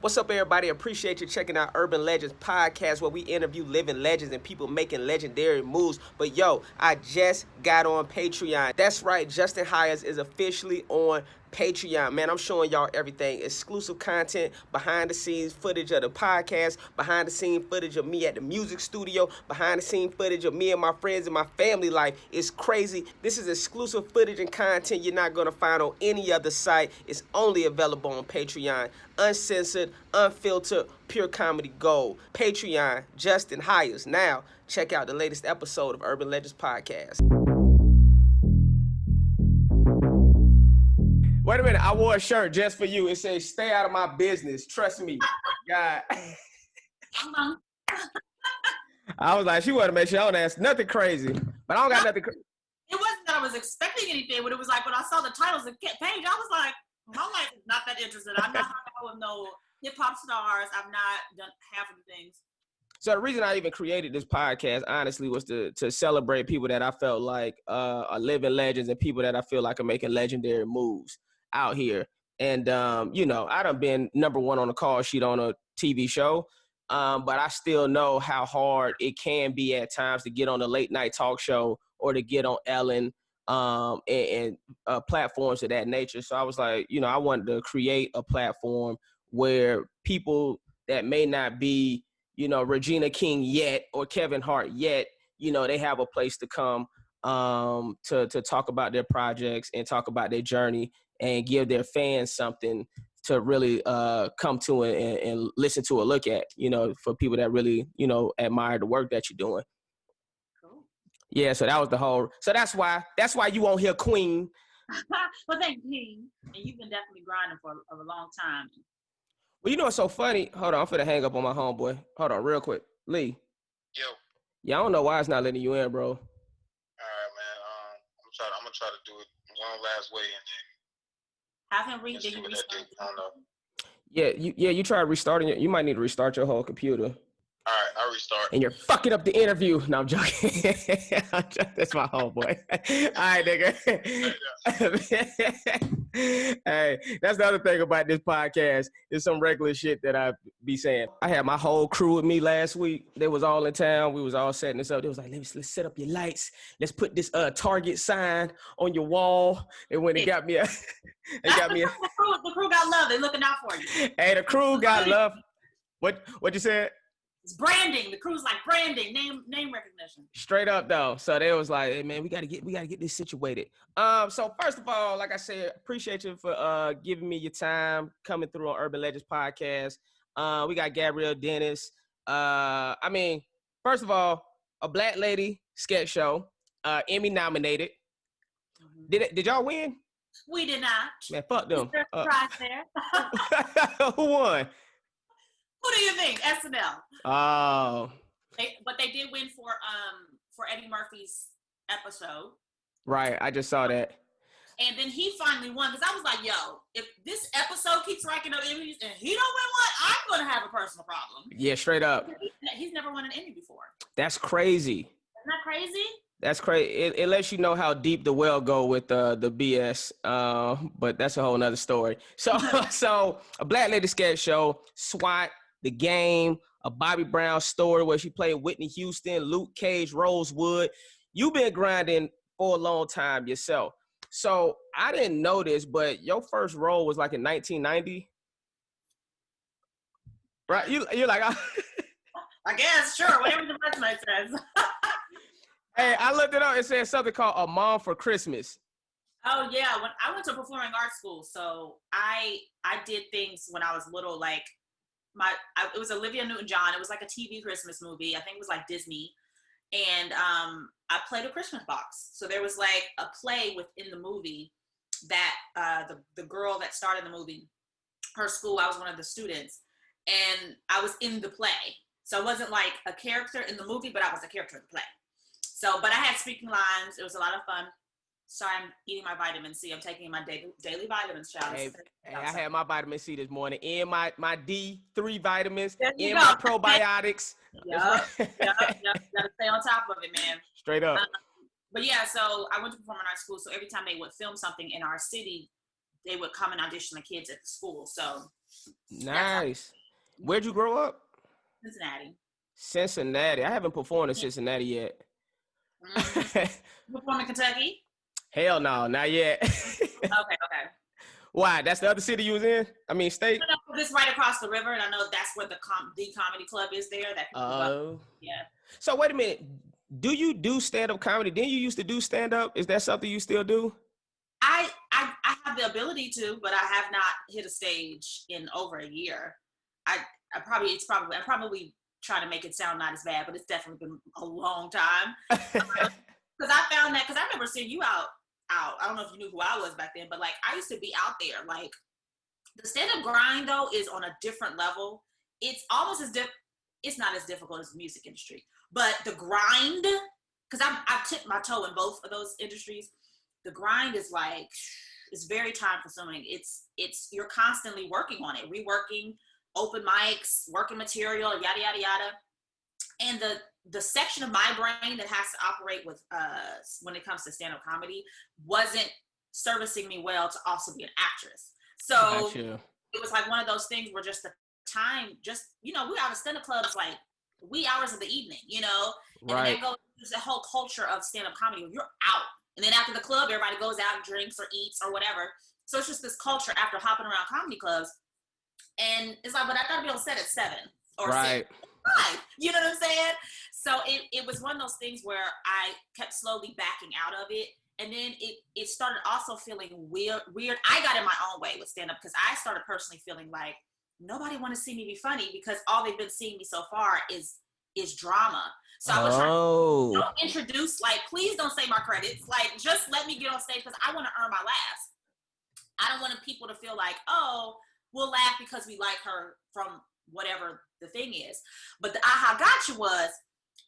What's up, everybody? Appreciate you checking out Urban Legendz podcast, where we interview living legends and people making legendary moves. But yo, I just got on Patreon. That's right, Justin Hires is officially on Patreon. Man, I'm showing y'all everything. Exclusive content, behind the scenes footage of the podcast, behind the scene footage of me at the music studio, behind the scene footage of me and my friends and my family life. It's crazy. This is exclusive footage and content you're not gonna find on any other site. It's only available on Patreon. Uncensored, unfiltered, pure comedy gold. Patreon, Justin Hires. Now, check out the latest episode of Urban Legendz podcast. Wait a minute, I wore a shirt just for you. It says, "Stay out of my business. Trust me." God. I was like, she wanted to make sure I don't ask nothing crazy. But I don't got nothing crazy. It wasn't that I was expecting anything, but it was like when I saw the titles and page, I was like, my life is not that interested. I'm not hanging out with no hip-hop stars. I've not done half of the things. So the reason I even created this podcast, honestly, was to celebrate people that I felt like are living legends and people that I feel like are making legendary moves out here. And, you know, I done been number one on the call sheet on a TV show, but I still know how hard it can be at times to get on a late night talk show or to get on Ellen and platforms of that nature. So I was like, you know, I wanted to create a platform where people that may not be, you know, Regina King yet or Kevin Hart yet, you know, they have a place to come to talk about their projects and talk about their journey and give their fans something to really come to and listen to or look at, you know, for people that really, you know, admire the work that you're doing. Cool. Yeah, so that was the whole, so that's why you won't hear Queen. Well, thank you. And you've been definitely grinding for a long time. Well, you know what's so funny? Hold on, I'm finna hang up on my homeboy. Hold on, real quick. Lee. Yo. Yeah, I don't know why it's not letting you in, bro. All right, man. I'm gonna try to do it one last way, and Have him read. then see what that do. I don't know. Yeah, you try restarting it. You might need to restart your whole computer. All right, I'll restart. And you're fucking up the interview. No, I'm joking. That's my homeboy. All right, nigga. Hey, that's the other thing about this podcast. It's some regular shit that I be saying. I had my whole crew with me last week. They was all in town. We was all setting this up. They was like, let's set up your lights. Let's put this Target sign on your wall. And when it got me The crew got love. They looking out for you. Hey, the crew got love. What you said? It's branding. The crew's like branding, name recognition. Straight up though. So they was like, hey man, we gotta get this situated. So first of all, like I said, appreciate you for giving me your time coming through on Urban Legendz podcast. We got Gabrielle Dennis. I mean, first of all, a black lady sketch show, Emmy nominated. Mm-hmm. Did y'all win? We did not. Man, fuck them. Surprise there. Who won? Who do you think? SNL. Oh. But they did win for Eddie Murphy's episode. Right, I just saw that. And then he finally won because I was like, yo, if this episode keeps racking up Emmys and he don't win one, I'm going to have a personal problem. Yeah, straight up. He's never won an Emmy before. That's crazy. Isn't that crazy? That's crazy. It lets you know how deep the well go with the BS. But that's a whole nother story. So a black lady sketch show, SWAT, The Game, a Bobby Brown story where she played Whitney Houston, Luke Cage, Rosewood. You've been grinding for a long time yourself. So I didn't know this, but your first role was like in 1990, right? You're like, I guess, sure, whatever the resume says. Hey, I looked it up. It says something called A Mom for Christmas. Oh yeah, when I went to performing arts school, so I did things when I was little, like it was Olivia Newton-John. It was like a TV Christmas movie. I think it was like Disney. And I played a Christmas box. So there was like a play within the movie that the girl that started the movie, her school, I was one of the students. And I was in the play. So I wasn't like a character in the movie, but I was a character in the play. So, but I had speaking lines. It was a lot of fun. Sorry, I'm eating my vitamin C. I'm taking my daily vitamins, child. Hey, I had my vitamin C this morning and my D3 vitamins and go. my probiotics. Yep. Gotta stay on top of it, man. Straight up. But yeah, so I went to performing arts school. So every time they would film something in our city, they would come and audition the kids at the school. So Nice. Where'd you grow up? Cincinnati. Cincinnati. I haven't performed in Cincinnati yet. You perform in Kentucky? Hell no, not yet. Okay. Why? That's the other city you was in? I mean, state? No, it's right across the river, and I know that's where the comedy club is there. That people go. Yeah. So wait a minute. Do you do stand-up comedy? Didn't you used to do stand-up? Is that something you still do? I have the ability to, but I have not hit a stage in over a year. I'm probably trying to make it sound not as bad, but it's definitely been a long time. Because I found that, because I remember seeing you out. I don't know if you knew who I was back then, but like I used to be out there. Like the stand-up grind though is on a different level. It's almost as it's not as difficult as the music industry, but the grind, because I've tipped my toe in both of those industries. The grind is like, it's very time consuming. It's you're constantly working on it, reworking, open mics, working material, yada yada yada. And the section of my brain that has to operate with when it comes to stand-up comedy wasn't servicing me well to also be an actress. So Gotcha. It was like one of those things where just the time, just, we out of stand-up clubs like wee hours of the evening, and right. then that goes into the whole culture of stand-up comedy where you're out. And then after the club, everybody goes out and drinks or eats or whatever. So it's just this culture after hopping around comedy clubs. And it's like, but I gotta be on set at 7 or right. 6. You know what I'm saying? So it was one of those things where I kept slowly backing out of it. And then it started also feeling weird. I got in my own way with stand-up because I started personally feeling like nobody want to see me be funny because all they've been seeing me so far is drama. So I was trying to don't introduce, like, please don't say my credits. Like, just let me get on stage because I want to earn my laughs. I don't want people to feel like, oh, we'll laugh because we like her from whatever the thing is. But the aha gotcha was,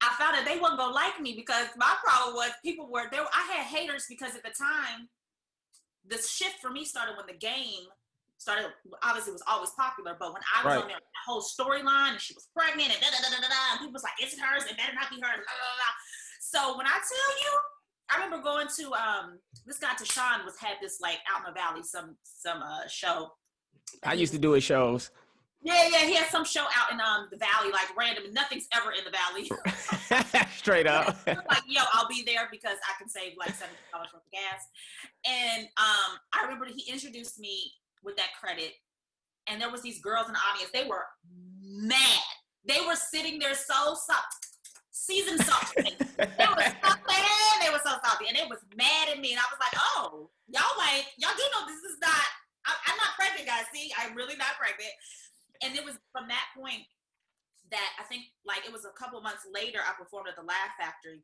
I found that they wasn't gonna like me because my problem was people were there. I had haters because at the time, the shift for me started when the game started. Obviously, it was always popular, but when I was on there, the whole storyline, and she was pregnant, and and people was like, "Is it hers? It better not be hers." So when I tell you, I remember going to this guy Tashawn had this like out in the valley some show. I used to do his shows. Yeah, he had some show out in the valley, like random, and nothing's ever in the valley. Straight up. Like, yo, I'll be there because I can save like $70 worth of gas. And I remember he introduced me with that credit, and there was these girls in the audience. They were mad. They were sitting there so seasoned salty. They were so salty, and they was mad at me. And I was like, oh, y'all do know this is not. I'm not pregnant, guys. See, I'm really not pregnant. And it was from that point that I think, like, it was a couple of months later, I performed at the Laugh Factory.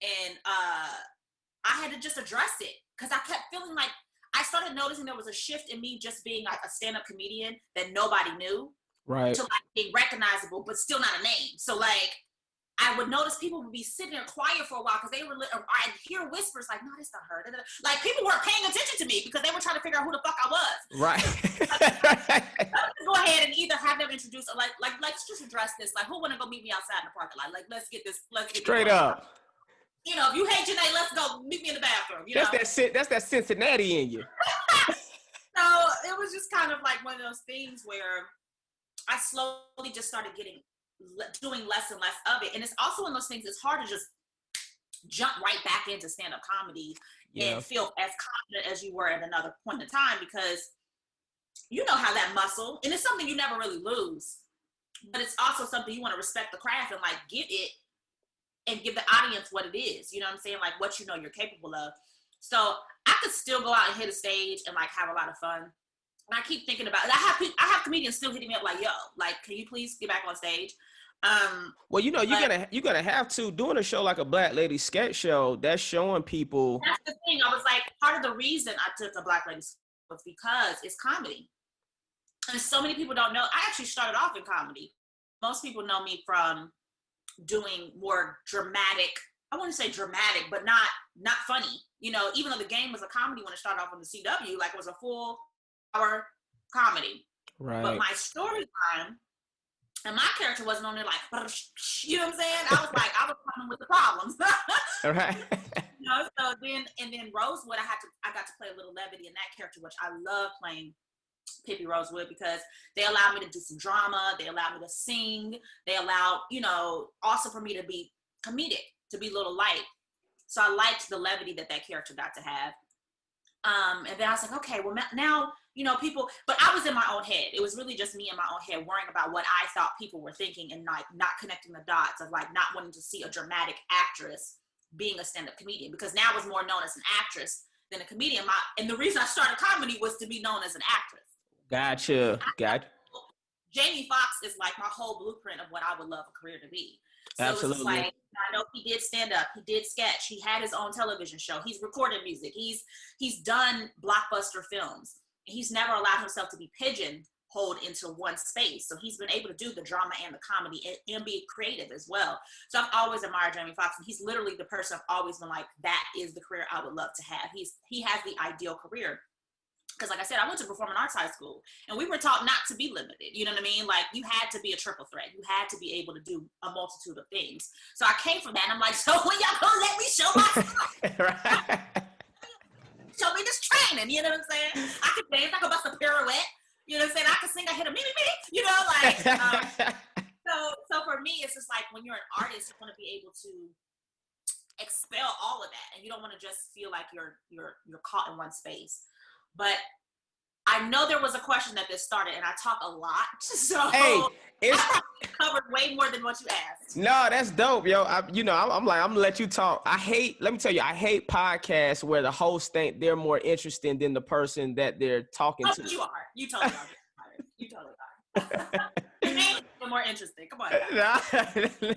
And I had to just address it because I kept feeling like I started noticing there was a shift in me just being like a stand-up comedian that nobody knew. Right. To like being recognizable, but still not a name. So, like, I would notice people would be sitting there quiet for a while because I'd hear whispers like, no, that's not her. Like, people weren't paying attention to me because they were trying to figure out who the fuck I was. Right. Let's go ahead and either have them introduce, or like, let's just address this. Like, who want to go meet me outside in the parking lot? Like, let's get straight up. If you hate Janae, let's go meet me in the bathroom. That's that Cincinnati in you. So it was just kind of like one of those things where I slowly just started doing less and less of it. And it's also one of those things, it's hard to just jump right back into stand-up comedy and feel as confident as you were at another point in time, because you know how that muscle, and it's something you never really lose, but it's also something you want to respect the craft and like get it and give the audience what it is, you know what I'm saying, like what you know you're capable of. So I could still go out and hit a stage and like have a lot of fun. And I keep thinking about it. I have comedians still hitting me up like, yo, like, can you please get back on stage? Well, you're gonna have to doing a show like a Black Lady sketch show. That's showing people. That's the thing. I was like, part of the reason I took a Black Lady was because it's comedy, and so many people don't know. I actually started off in comedy. Most people know me from doing more dramatic. I wouldn't say dramatic, but not funny. Even though the game was a comedy when it started off on the CW, like it was a full hour comedy. Right. But my storyline. And my character wasn't on there like, you know what I'm saying? I was coming with the problems. All right. So then Rosewood, I got to play a little levity in that character, which I love playing Pippi Rosewood, because they allowed me to do some drama. They allowed me to sing. They allowed, also for me to be comedic, to be a little light. So I liked the levity that character got to have. And then I was like, okay, well now, people, but I was in my own head. It was really just me in my own head worrying about what I thought people were thinking and like not connecting the dots of like not wanting to see a dramatic actress being a stand-up comedian, because now I was more known as an actress than a comedian. And the reason I started comedy was to be known as an actress. Gotcha. Jamie Foxx is like my whole blueprint of what I would love a career to be. So Absolutely. It's like, I know he did stand up, he did sketch, he had his own television show, he's recorded music, he's done blockbuster films. He's never allowed himself to be pigeonholed into one space. So he's been able to do the drama and the comedy and be creative as well. So I've always admired Jamie Foxx, and he's literally the person I've always been like, that is the career I would love to have. He has the ideal career. Because like I said, I went to performing arts high school, and we were taught not to be limited. You know what I mean? Like, you had to be a triple threat. You had to be able to do a multitude of things. So I came from that, and I'm like, so when y'all gonna let me show myself? Right. Show me this training, you know what I'm saying? I can dance, I can bust a pirouette, you know what I'm saying? I can sing, I hit a me, so for me, it's just like, when you're an artist, you want to be able to expel all of that, and you don't want to just feel like you're caught in one space. But I know there was a question that this started, and I talk a lot, so I covered way more than what you asked. No, that's dope, yo. I'm gonna let you talk. Let me tell you, I hate podcasts where the hosts think they're more interesting than the person that they're talking to. You are. You totally are. You totally are. You're more interesting. Come on.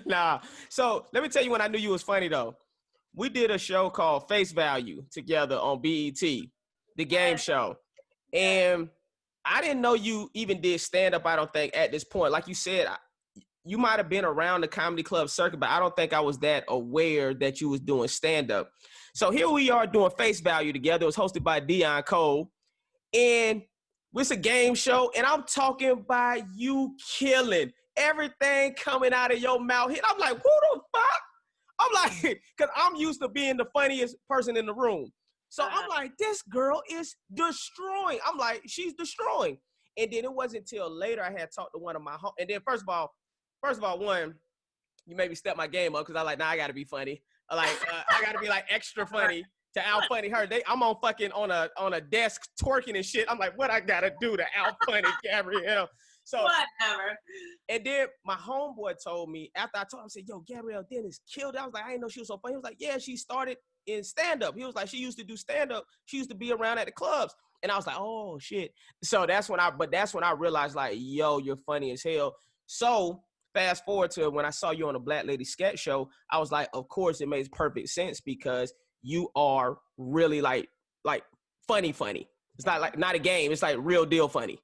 Nah. So let me tell you when I knew you was funny though. We did a show called Face Value together on BET, the game show. And I didn't know you even did stand-up, I don't think, at this point. Like you said, you might have been around the comedy club circuit, but I don't think I was that aware that you was doing stand-up. So here we are doing Face Value together. It was hosted by Dion Cole. And it's a game show, and I'm talking about you killing everything coming out of your mouth. And I'm like, who the fuck? I'm like, because I'm used to being the funniest person in the room. So I'm like, this girl is destroying. I'm like, she's destroying. And then it wasn't until later I had talked to one of my home. And then first of all, one, you made me step my game up because I like, I got to be funny. I got to be like extra funny to out funny her. I'm on fucking on a desk twerking and shit. I'm like, what I got to do to out funny Gabrielle? So whatever. And then my homeboy told me after I told him, I said, yo, Gabrielle Dennis killed it. I was like, I didn't know she was so funny. He was like, yeah, she started in stand-up. He was like, she used to do stand-up. She used to be around at the clubs. And I was like, oh shit. So that's when I realized like, yo, you're funny as hell. So fast forward to when I saw you on the Black Lady sketch show, I was like, of course it makes perfect sense because you are really like funny. It's not a game. It's like real deal funny.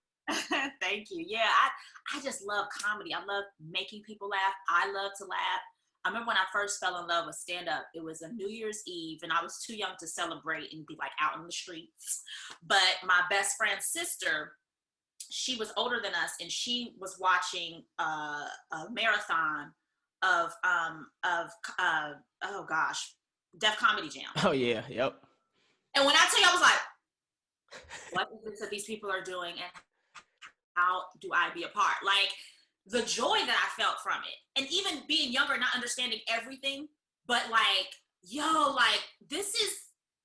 Thank you. Yeah, I just love comedy. I love making people laugh. I love to laugh. I remember when I first fell in love with stand-up, it was a New Year's Eve, and I was too young to celebrate and be like out in the streets. But my best friend's sister, she was older than us, and she was watching a marathon of Def Comedy Jam. Oh yeah, yep. And when I tell you, I was like, what is it that these people are doing, and how do I be a part? Like, the joy that I felt from it, and even being younger, not understanding everything, but like, yo, like, this is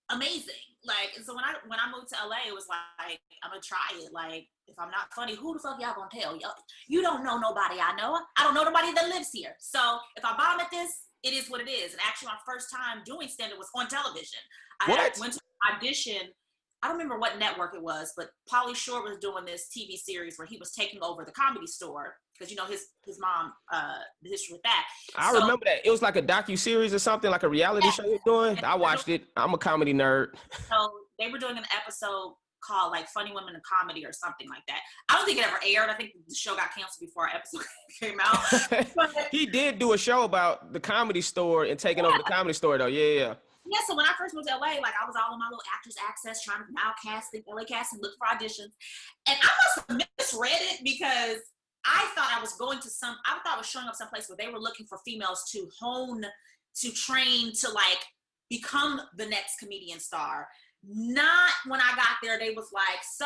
amazing. Like, and so when I moved to LA, it was like, I'm gonna try it. Like, if I'm not funny, who the fuck y'all gonna tell? Yo, you don't know nobody I know. I don't know nobody that lives here. So if I bomb at this, it is what it is. And actually, my first time doing stand-up was on television. I went to an audition. I don't remember what network it was, but Pauly Shore was doing this TV series where he was taking over the Comedy Store because, you know, his mom, the history with that. I remember that. It was like a docu-series or something, like a reality show you're doing. I watched it. I'm a comedy nerd. So they were doing an episode called like Funny Women in Comedy or something like that. I don't think it ever aired. I think the show got canceled before our episode came out. But he did do a show about the Comedy Store and taking over the Comedy Store, though. Yeah. Yeah, so when I first moved to LA, like I was all in my little Actors Access trying to now casting, LA casting, look for auditions. And I must have misread it because I thought I was showing up someplace where they were looking for females to hone, to train, to like become the next comedian star. Not when I got there, they was like, so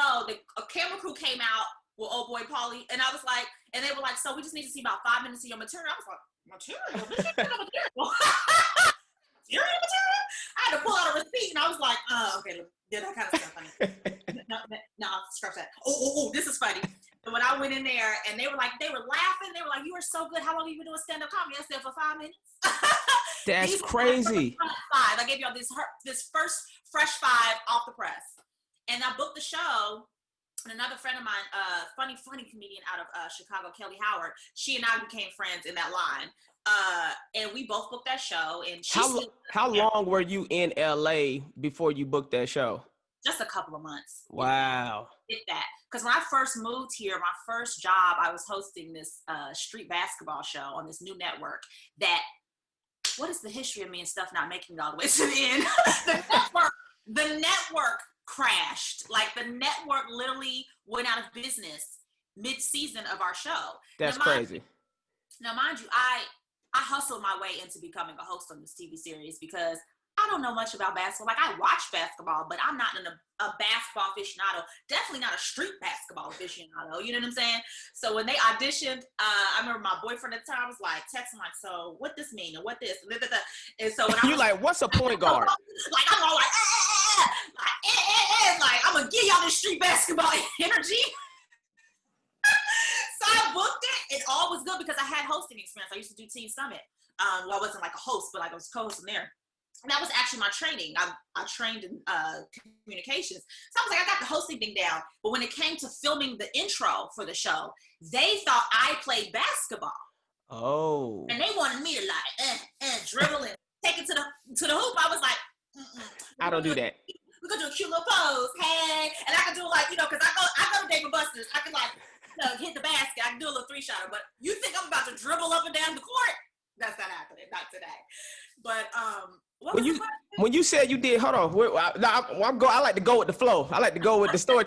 a camera crew came out with old boy Paulie, and I was like, and they were like, so we just need to see about 5 minutes of your material. I was like, material? This ain't no material. Material? I had to pull out a receipt, and I was like, okay, did that kind of stuff. No, scratch that. Oh, this is funny. And when I went in there, and they were laughing. They were like, you are so good. How long have you been doing stand-up comedy? I said, for 5 minutes. That's crazy. 5. I gave y'all this first fresh 5 off the press. And I booked the show. And another friend of mine, funny comedian out of Chicago, Kelly Howard, she and I became friends in that line. And we both booked that show. And how long were you in LA before you booked that show? Just a couple of months. Wow. Did that. Because when I first moved here, my first job, I was hosting this street basketball show on this new network that, what is the history of me and stuff not making it all the way to the end? the network crashed. Like, the network literally went out of business mid-season of our show. That's crazy. Now, mind you, I hustled my way into becoming a host on this TV series because I don't know much about basketball. Like, I watch basketball, but I'm not a basketball aficionado. Definitely not a street basketball aficionado. You know what I'm saying? So when they auditioned, I remember my boyfriend at the time was like, texting like, so what this mean? Or what this? And so when I was like, what's a point guard? Like, I'm all like, like, I'm going to give y'all this street basketball energy. So I booked it. It all was good because I had hosting experience. I used to do Teen Summit. Well, I wasn't like a host, but like I was co-hosting there. And that was actually my training. I trained in communications. So I was like, I got the hosting thing down. But when it came to filming the intro for the show, they thought I played basketball. Oh. And they wanted me to like, dribble and take it to the hoop. I was like, I don't do that. We're going to do a cute little pose. Hey. And I could do like, because I go to David Buster's. I could like, hit the basket. I can do a little 3-shotter. But you think I'm about to dribble up and down the court? That's not happening. Not today. But, when you said you did, hold on. I like to go with the flow. I like to go with the story.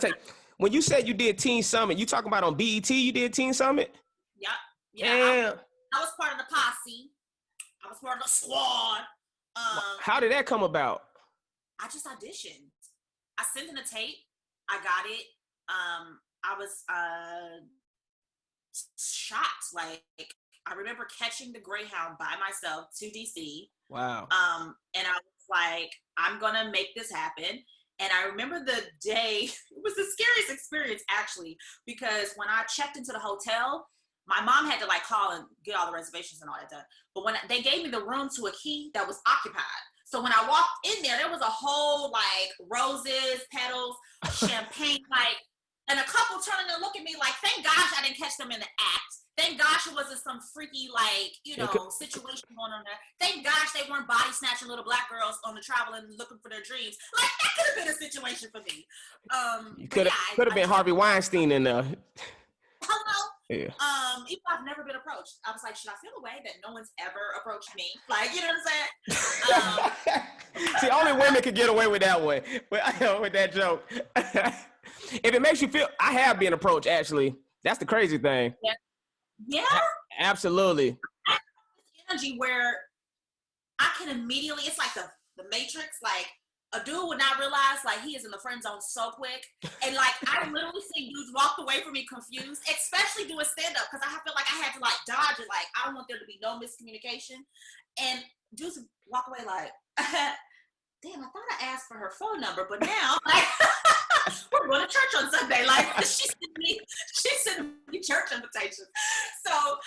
When you said you did Teen Summit, you talking about on BET? You did Teen Summit? Yep. Yeah. I was part of the posse. I was part of the squad. How did that come about? I just auditioned. I sent in a tape. I got it. I was shocked. Like, I remember catching the Greyhound by myself to DC. Wow. And I was like, I'm gonna make this happen. And I remember the day, it was the scariest experience actually, because when I checked into the hotel, my mom had to like call and get all the reservations and all that done. But when they gave me the room to a key that was occupied. So when I walked in there was a whole like roses, petals, champagne, like, and a couple turning to look at me like, thank gosh I didn't catch them in the act. Thank gosh it wasn't some freaky, like, situation going on there. Thank gosh they weren't body snatching little black girls on the travel and looking for their dreams. Like, that could have been a situation for me. You could have been Harvey Weinstein in there. Hello? Yeah. Even though I've never been approached. I was like, should I feel a way that no one's ever approached me? Like, you know what I'm saying? See, only women could get away with that one. With that joke. If it makes you feel, I have been approached, actually. That's the crazy thing. Yeah. Absolutely. Energy where I can immediately, it's like the Matrix, like a dude would not realize like he is in the friend zone so quick. And like I literally see dudes walk away from me confused, especially doing stand-up, because I feel like I had to like dodge it. Like, I don't want there to be no miscommunication. And dudes walk away like, damn, I thought I asked for her phone number, but now like we're going to church on Sunday. Like, she sent me church invitations. So,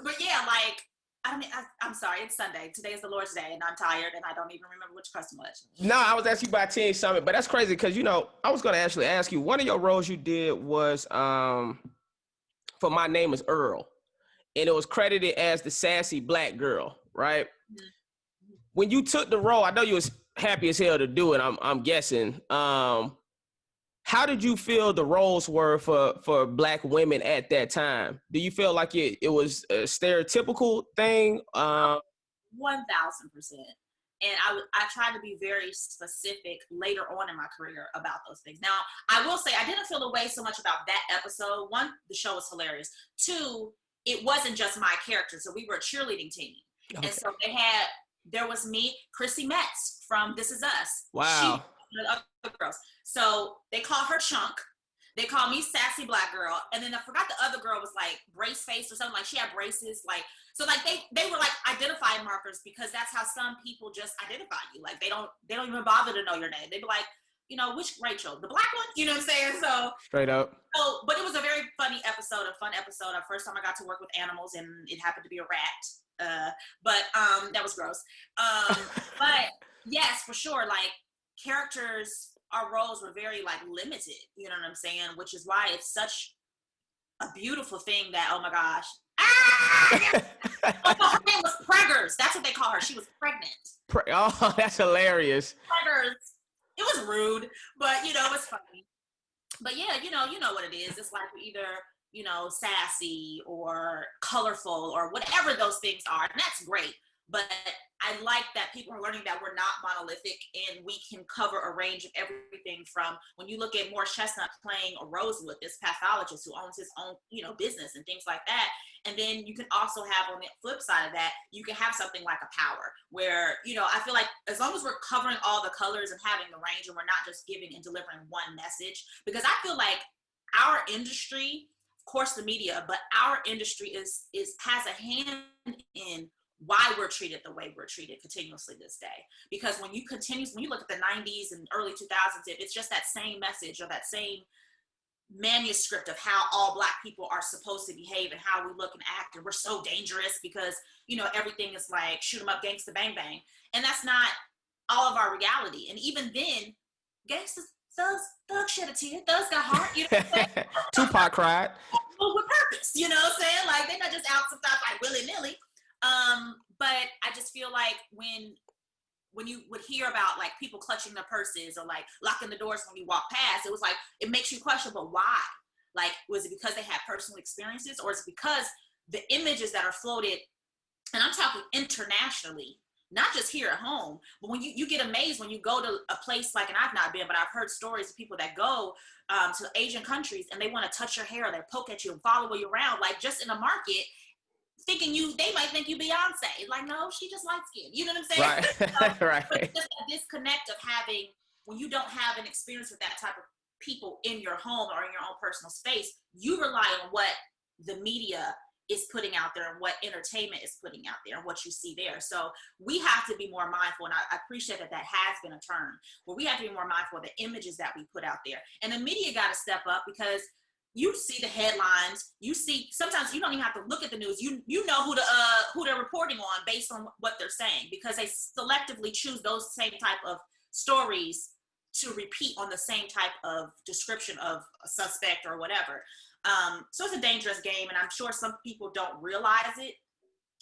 but yeah, like, I'm sorry, it's Sunday. Today is the Lord's Day, and I'm tired, and I don't even remember which custom was. No, I was asking you about Teen Summit, but that's crazy because, I was going to actually ask you, one of your roles you did was for My Name is Earl, and it was credited as the sassy black girl, right? Mm-hmm. When you took the role, I know you was happy as hell to do it, I'm guessing. How did you feel the roles were for black women at that time? Do you feel like it was a stereotypical thing? 1,000%. And I tried to be very specific later on in my career about those things. Now, I will say I didn't feel a way so much about that episode. 1, the show was hilarious. 2, it wasn't just my character. So we were a cheerleading team. Okay. And so they had there was me, Chrissy Metz from This Is Us. Wow. She, the other girls. So they call her Chunk. They call me Sassy Black Girl. And then I forgot the other girl was like Brace Face or something. Like she had braces. Like, so like they were like identifying markers because that's how some people just identify you. Like they don't even bother to know your name. They'd be like, you know, which Rachel? The black one? You know what I'm saying? So straight up. So, but it was a very funny episode, a fun episode. The first time I got to work with animals and it happened to be a rat. But that was gross. But yes, for sure. Like characters, our roles were very like limited, you know what I'm saying? Which is why it's such a beautiful thing that, oh my gosh. Her name was Preggers. That's what they call her. She was pregnant. Oh, that's hilarious. Preggers. It was rude, but you know, it's funny. But yeah, you know what it is. It's like either, you know, sassy or colorful or whatever those things are. And that's great. But I like that people are learning that we're not monolithic and we can cover a range of everything from when you look at Morris Chestnut playing a Rosewood, this pathologist who owns his own, you know, business and things like that. And then you can also have on the flip side of that, you can have something like a Power where, you know, I feel like as long as we're covering all the colors and having the range and we're not just giving and delivering one message, because I feel like our industry, of course the media, but our industry has a hand in why we're treated the way we're treated continuously this day. Because when you look at the 90s and early 2000s, it's just that same message or that same manuscript of how all Black people are supposed to behave and how we look and act, and we're so dangerous because, you know, everything is like shoot 'em up, gangsta, bang bang, and that's not all of our reality. And even then, gangsters, thugs shed a tear, thugs got heart, you know what I'm saying? Tupac cried. With purpose, you know what I'm saying? Like they're not just out sometimes like willy-nilly. But I just feel like when you would hear about like people clutching their purses or like locking the doors when you walk past, it was like, it makes you question, but why? Like, was it because they had personal experiences, or is it because the images that are floated, and I'm talking internationally, not just here at home, but when you get amazed when you go to a place like, and I've not been, but I've heard stories of people that go to Asian countries and they want to touch your hair, they poke at you and follow you around, like just in a market, thinking they might think you Beyonce. Like, no, she just light skinned. You know what I'm saying? Right. Right. But it's just a disconnect of having, when you don't have an experience with that type of people in your home or in your own personal space, you rely on what the media is putting out there and what entertainment is putting out there and what you see there. So we have to be more mindful, and I appreciate that has been a turn, where we have to be more mindful of the images that we put out there. And the media got to step up, because you see the headlines, you see, sometimes you don't even have to look at the news. You know who they're reporting on based on what they're saying, because they selectively choose those same type of stories to repeat on the same type of description of a suspect or whatever. So it's a dangerous game, and I'm sure some people don't realize it,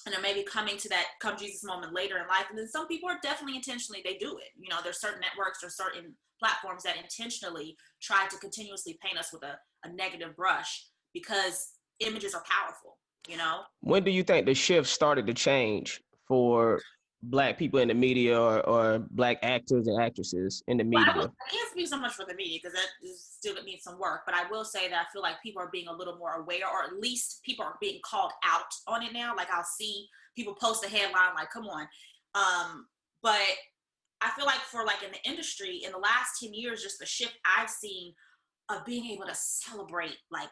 and are maybe coming to that come Jesus moment later in life. And then some people are definitely intentionally, they do it. You know, there's certain networks or certain platforms that intentionally try to continuously paint us with a negative brush, because images are powerful, you know? When do you think the shift started to change for Black people in the media or Black actors and actresses in the media? Well, I can't speak so much for the media because that still needs some work, but I will say that I feel like people are being a little more aware, or at least people are being called out on it now. Like I'll see people post a headline like, come on. But I feel like for like in the industry in the last 10 years, just the shift I've seen of being able to celebrate like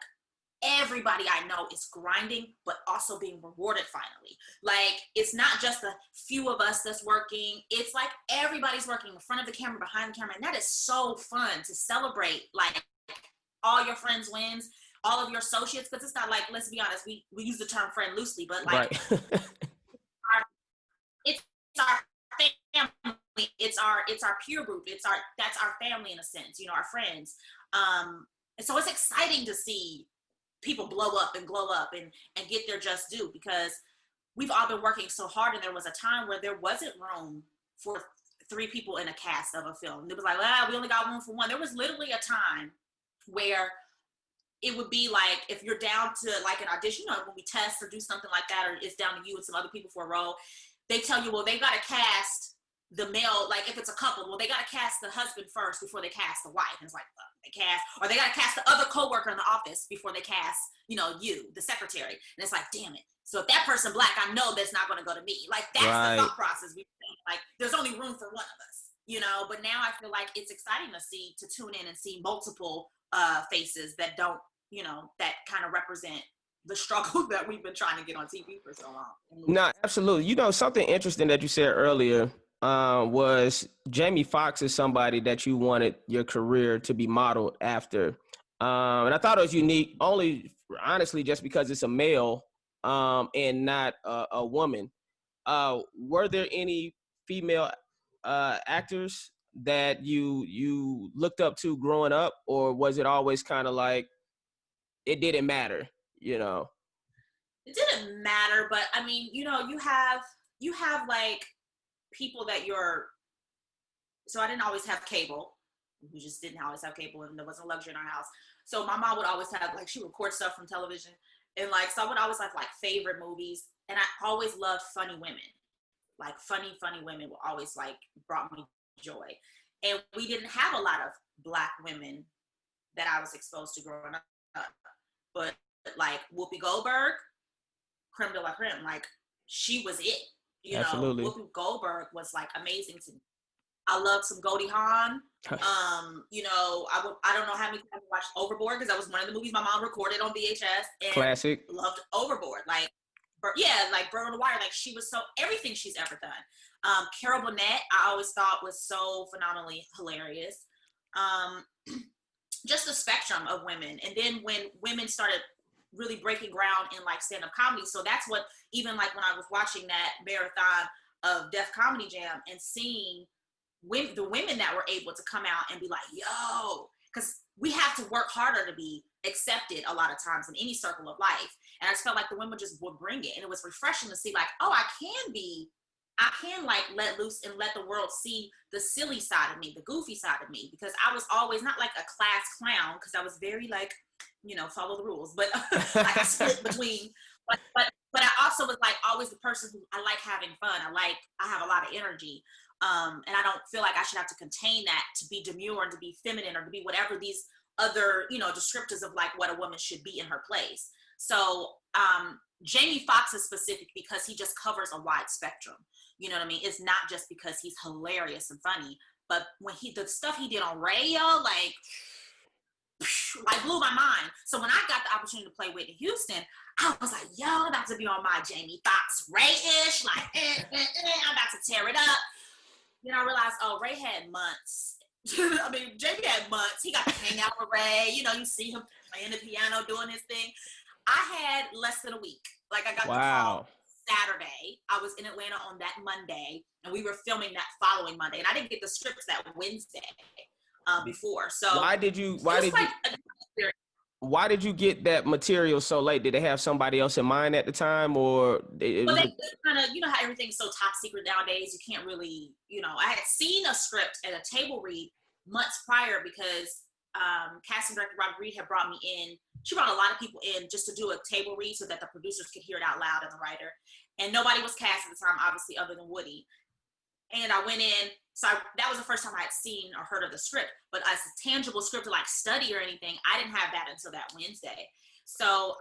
everybody I know is grinding, but also being rewarded finally. Like, it's not just a few of us that's working. It's like everybody's working in front of the camera, behind the camera. And that is so fun to celebrate, like all your friends' wins, all of your associates. Because it's not like, let's be honest, we use the term friend loosely, but like it's our family, it's our peer group, that's our family in a sense, you know, our friends. And so it's exciting to see people blow up and glow up and get their just due, because we've all been working so hard, and there was a time where there wasn't room for 3 people in a cast of a film. It was like, we only got room for 1. There was literally a time where it would be like, if you're down to like an audition, you know, when we test or do something like that, or it's down to you and some other people for a role, they tell you, well, they got to cast the male, like if it's a couple, well, they got to cast the husband first before they cast the wife. And it's like, they cast, or they got to cast the other coworker in the office before they cast, you know, you, the secretary. And it's like, damn it, So if that person Black, I know that's not going to go to me. Like, that's the thought process. We think, like, there's only room for one of us, you know? But now I feel like it's exciting to tune in and see multiple faces that don't, you know, that kind of represent the struggle that we've been trying to get on TV for so long. No, absolutely. You know, something interesting that you said earlier was Jamie Foxx is somebody that you wanted your career to be modeled after. And I thought it was unique only, honestly, just because it's a male and not a woman. Were there any female actors that you looked up to growing up, or was it always kind of like it didn't matter, you know? It didn't matter, but I mean, you know, you have like people that so I didn't always have cable. We just didn't always have cable, and there wasn't a luxury in our house. So my mom would always have, like, she would record stuff from television, and like, so I would always have like favorite movies, and I always loved funny women. Like funny women were always like brought me joy. And we didn't have a lot of Black women that I was exposed to growing up. But like Whoopi Goldberg, creme de la creme, like she was it. You Absolutely. know, Whoopi Goldberg was like amazing to me. I loved some Goldie Hawn. You know, I don't know how many times I watched Overboard, because that was one of the movies my mom recorded on VHS. And classic. Loved Overboard. Like, yeah, like Bird on the Wire. Like, she was so, everything she's ever done. Carol Burnett, I always thought was so phenomenally hilarious. Just the spectrum of women. And then when women started really breaking ground in like stand-up comedy, so that's what, even like when I was watching that marathon of Def Comedy Jam and seeing the women that were able to come out and be like, yo, because we have to work harder to be accepted a lot of times in any circle of life. And I just felt like the women just would bring it. And it was refreshing to see like, oh, I can like let loose and let the world see the silly side of me, the goofy side of me, because I was always not like a class clown, because I was very like, you know, follow the rules, but like I split between, but I also was like always the person who I like having fun. I have a lot of energy. And I don't feel like I should have to contain that to be demure and to be feminine or to be whatever these other, you know, descriptors of like what a woman should be in her place. So Jamie Foxx is specific because he just covers a wide spectrum. You know what I mean? It's not just because he's hilarious and funny, but when the stuff he did on radio, like blew my mind. So when I got the opportunity to play Whitney Houston, I was like, yo, I'm about to be on my Jamie Foxx Ray-ish, like, I'm about to tear it up. Then I realized, oh, Ray had months. I mean, Jamie had months. He got to hang out with Ray. You know, you see him playing the piano, doing his thing. I had less than a week. Like, I got the call Saturday. I was in Atlanta on that Monday, and we were filming that following Monday. And I didn't get the scripts that Wednesday before. So why did you get that material so late? Did they have somebody else in mind at the time, or they kind of, you know how everything's so top secret nowadays, you can't really, you know, I had seen a script at a table read months prior, because casting director Robert Reed had brought me in. She brought a lot of people in just to do a table read so that the producers could hear it out loud and the writer. And nobody was cast at the time, obviously, other than Woody. And I went in, so that was the first time I had seen or heard of the script. But as a tangible script to like study or anything, I didn't have that until that Wednesday. So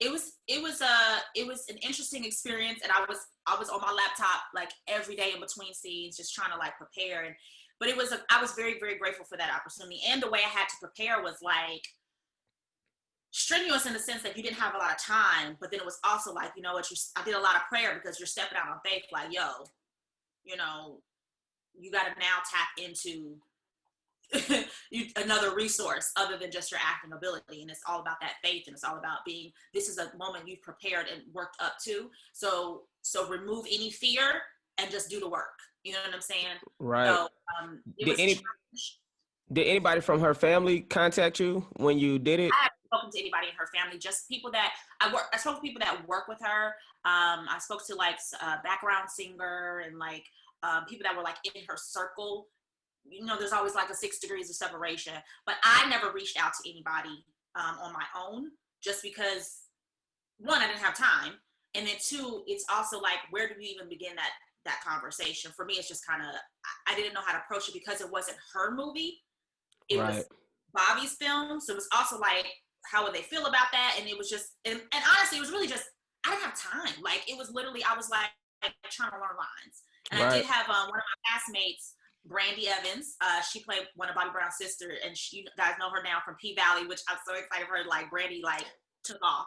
it was an interesting experience, and I was on my laptop like every day in between scenes, just trying to like prepare. But I was very, very grateful for that opportunity. And the way I had to prepare was like strenuous in the sense that you didn't have a lot of time, but then it was also like, you know what, I did a lot of prayer, because you're stepping out on faith, like, yo, you know, you got to now tap into another resource other than just your acting ability. And it's all about that faith, and it's all about this is a moment you've prepared and worked up to. So remove any fear and just do the work. You know what I'm saying? Right. So, did anybody from her family contact you when you did it? I haven't spoken to anybody in her family, just people that I spoke to people that work with her. I spoke to like a background singer and like people that were like in her circle. You know, there's always like a 6 degrees of separation, but I never reached out to anybody on my own, just because one, I didn't have time. And then two, it's also like, where do we even begin that conversation? For me, it's just kind of, I didn't know how to approach it, because it wasn't her movie. It was Bobby's film. So it was also like, how would they feel about that? And it was just, and honestly, it was really just, I didn't have time. Like, it was literally, I was like trying to learn lines. And I did have one of my classmates, Brandy Evans. She played one of Bobby Brown's sister, and you guys know her now from P-Valley, which I'm so excited for her. Like, Brandy, like, took off.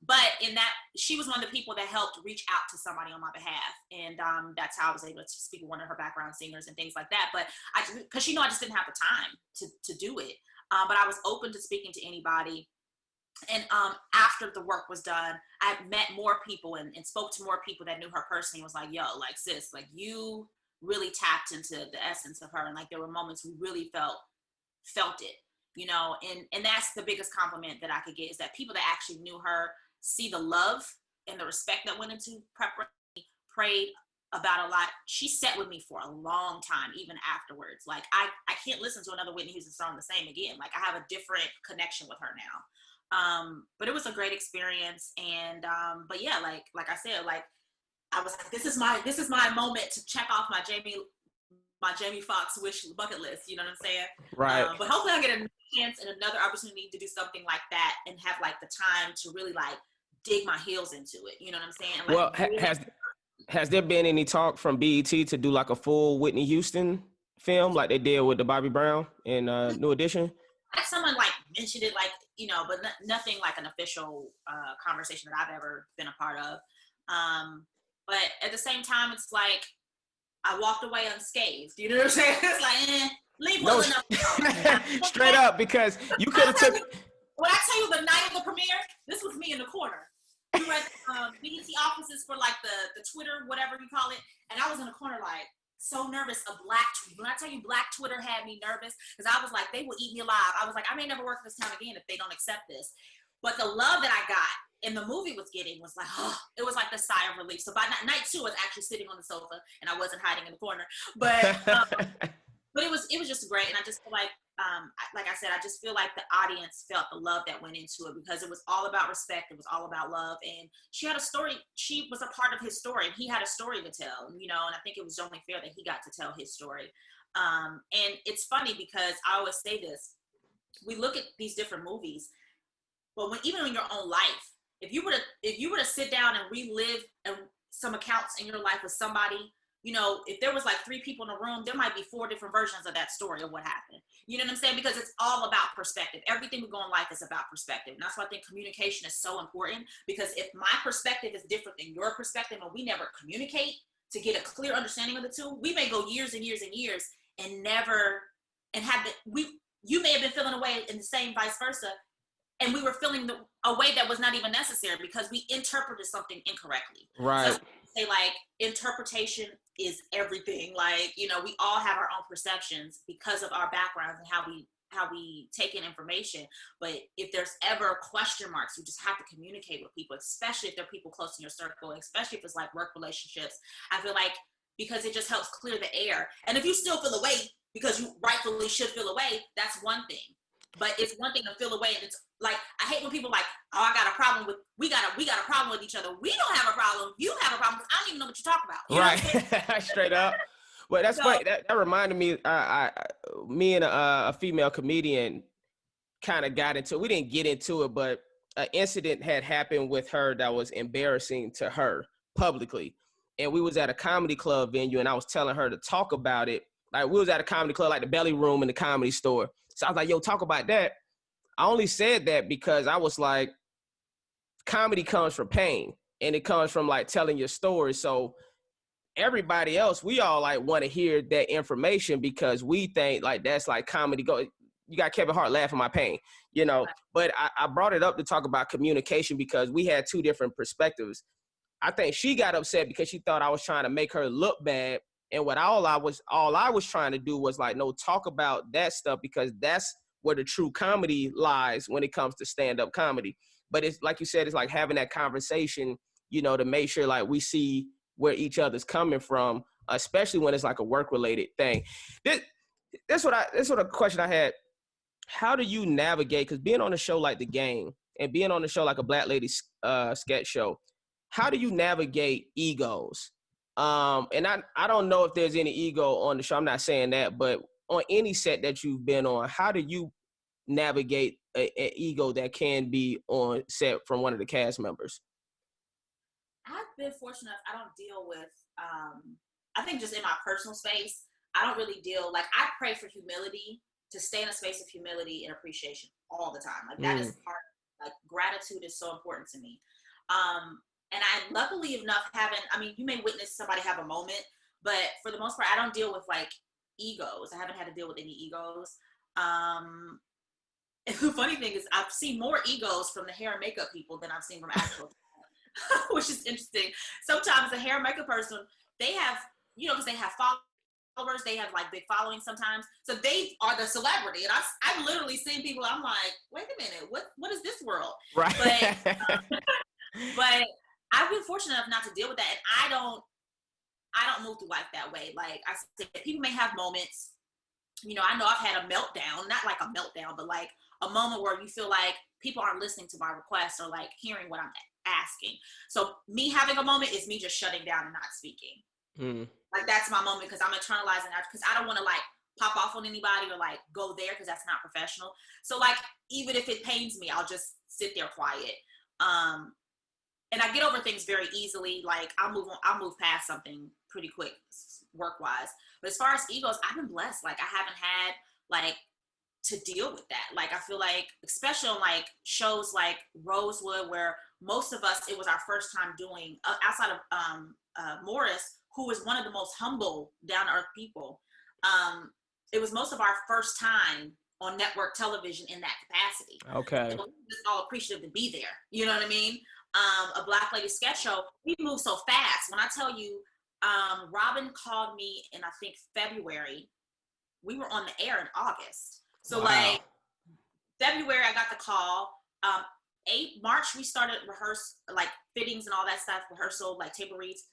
But in that, she was one of the people that helped reach out to somebody on my behalf. And that's how I was able to speak with one of her background singers and things like that. But because I just didn't have the time to do it. But I was open to speaking to anybody. And after the work was done, I met more people and spoke to more people that knew her personally. Was like, yo, like, sis, like, you really tapped into the essence of her. And like, there were moments we really felt it. You know, and that's the biggest compliment that I could get, is that people that actually knew her see the love and the respect that went into preparation, prayed about a lot. She sat with me for a long time, even afterwards. Like, I can't listen to another Whitney Houston song the same again. Like, I have a different connection with her now. But it was a great experience. And but yeah, like I said, like, I was like, this is my moment to check off my Jamie Foxx wish bucket list, you know what I'm saying? Right. But hopefully I'll get a chance and another opportunity to do something like that and have like the time to really like dig my heels into it. You know what I'm saying? Like, well, really, has there been any talk from BET to do like a full Whitney Houston film like they did with the Bobby Brown and New Edition? like someone like mentioned it, like, you know, but nothing like an official conversation that I've ever been a part of. But at the same time, it's like, I walked away unscathed. You know what I'm saying? It's like, leave well enough. Straight up, because you could have took. When I tell you the night of the premiere, this was me in the corner. We were at BET offices for like the Twitter, whatever you call it, and I was in the corner like so nervous. When I tell you Black Twitter had me nervous, because I was like, they will eat me alive. I was like, I may never work for this town again if they don't accept this. But the love that I got and the movie was getting was like, oh, it was like the sigh of relief. So by night 2, I was actually sitting on the sofa and I wasn't hiding in the corner. But but it was just great. And I just feel like I said, I just feel like the audience felt the love that went into it, because it was all about respect. It was all about love. And she had a story. She was a part of his story, and he had a story to tell, you know, and I think it was only fair that he got to tell his story. And it's funny because I always say this, we look at these different movies, but even in your own life, if you were to sit down and relive some accounts in your life with somebody, you know, if there was like 3 people in a room, there might be 4 different versions of that story of what happened. You know what I'm saying? Because it's all about perspective. Everything we go in life is about perspective. And that's why I think communication is so important, because if my perspective is different than your perspective and we never communicate to get a clear understanding of the two, we may go years and years and years and never, and you may have been feeling a way in the same vice versa, and we were feeling a way that was not even necessary because we interpreted something incorrectly. Right. So say like interpretation is everything. Like, you know, we all have our own perceptions because of our backgrounds and how we take in information. But if there's ever question marks, you just have to communicate with people, especially if they're people close in your circle, especially if it's like work relationships. I feel like, because it just helps clear the air. And if you still feel away because you rightfully should feel away, that's one thing. But it's one thing to feel away, and it's like, I hate when people are like, oh, I got a problem with, we got a problem with each other. We don't have a problem. You have a problem. I don't even know what you're talking about. You right. Straight up. Well, that's funny. That reminded me, me and a female comedian kind of got into, we didn't get into it, but an incident had happened with her that was embarrassing to her publicly. And we was at a comedy club venue, and I was telling her to talk about it. Like, we was at a comedy club, like the Belly Room in the Comedy Store. So I was like, yo, talk about that. I only said that because I was like, comedy comes from pain, and it comes from like telling your story. So everybody else, we all like want to hear that information because we think like that's like comedy. You got Kevin Hart laughing my pain, you know. But I brought it up to talk about communication because we had 2 different perspectives. I think she got upset because she thought I was trying to make her look bad. And all I was trying to do was like, no, talk about that stuff, because that's where the true comedy lies when it comes to stand-up comedy. But it's like you said, it's like having that conversation, you know, to make sure like we see where each other's coming from, especially when it's like a work-related thing. That's what a question I had. How do you navigate? Because being on a show like The Game and being on a show like a Black Lady sketch show, how do you navigate egos? And I don't know if there's any ego on the show. I'm not saying that, but on any set that you've been on, how do you navigate an ego that can be on set from one of the cast members? I've been fortunate enough, I don't deal with, I think just in my personal space, I don't really deal, like I pray for humility, to stay in a space of humility and appreciation all the time. Like that is part, like gratitude is so important to me. And I luckily enough haven't, I mean, you may witness somebody have a moment, but for the most part, I don't deal with like egos. I haven't had to deal with any egos. And the funny thing is I've seen more egos from the hair and makeup people than I've seen from actual which is interesting. Sometimes the hair and makeup person, they have, you know, because they have followers, they have like big followings sometimes. So they are the celebrity. And I've literally seen people, I'm like, wait a minute, what is this world? Right. But I've been fortunate enough not to deal with that. And I don't move through life that way. Like I said, people may have moments, you know, I know I've had a meltdown, not like a meltdown, but like a moment where you feel like people aren't listening to my requests or like hearing what I'm asking. So me having a moment is me just shutting down and not speaking. Like that's my moment because I'm internalizing that because I don't want to like pop off on anybody or like go there because that's not professional. So like even if it pains me, I'll just sit there quiet. And I get over things very easily. Like I'll move past something pretty quick work-wise. But as far as egos, I've been blessed. Like I haven't had like to deal with that. Like I feel like, especially on like shows like Rosewood, where most of us, it was our first time doing, outside of Morris, who was one of the most humble, down-to-earth people. It was most of our first time on network television in that capacity. Okay. So we're just all appreciative to be there. You know what I mean? A Black Lady sketch show, we move so fast. When I tell you, Robin called me in, I think, February. We were on the air in August. So like February, I got the call. March, we started rehearse, like fittings and all that stuff, rehearsal, like table reads.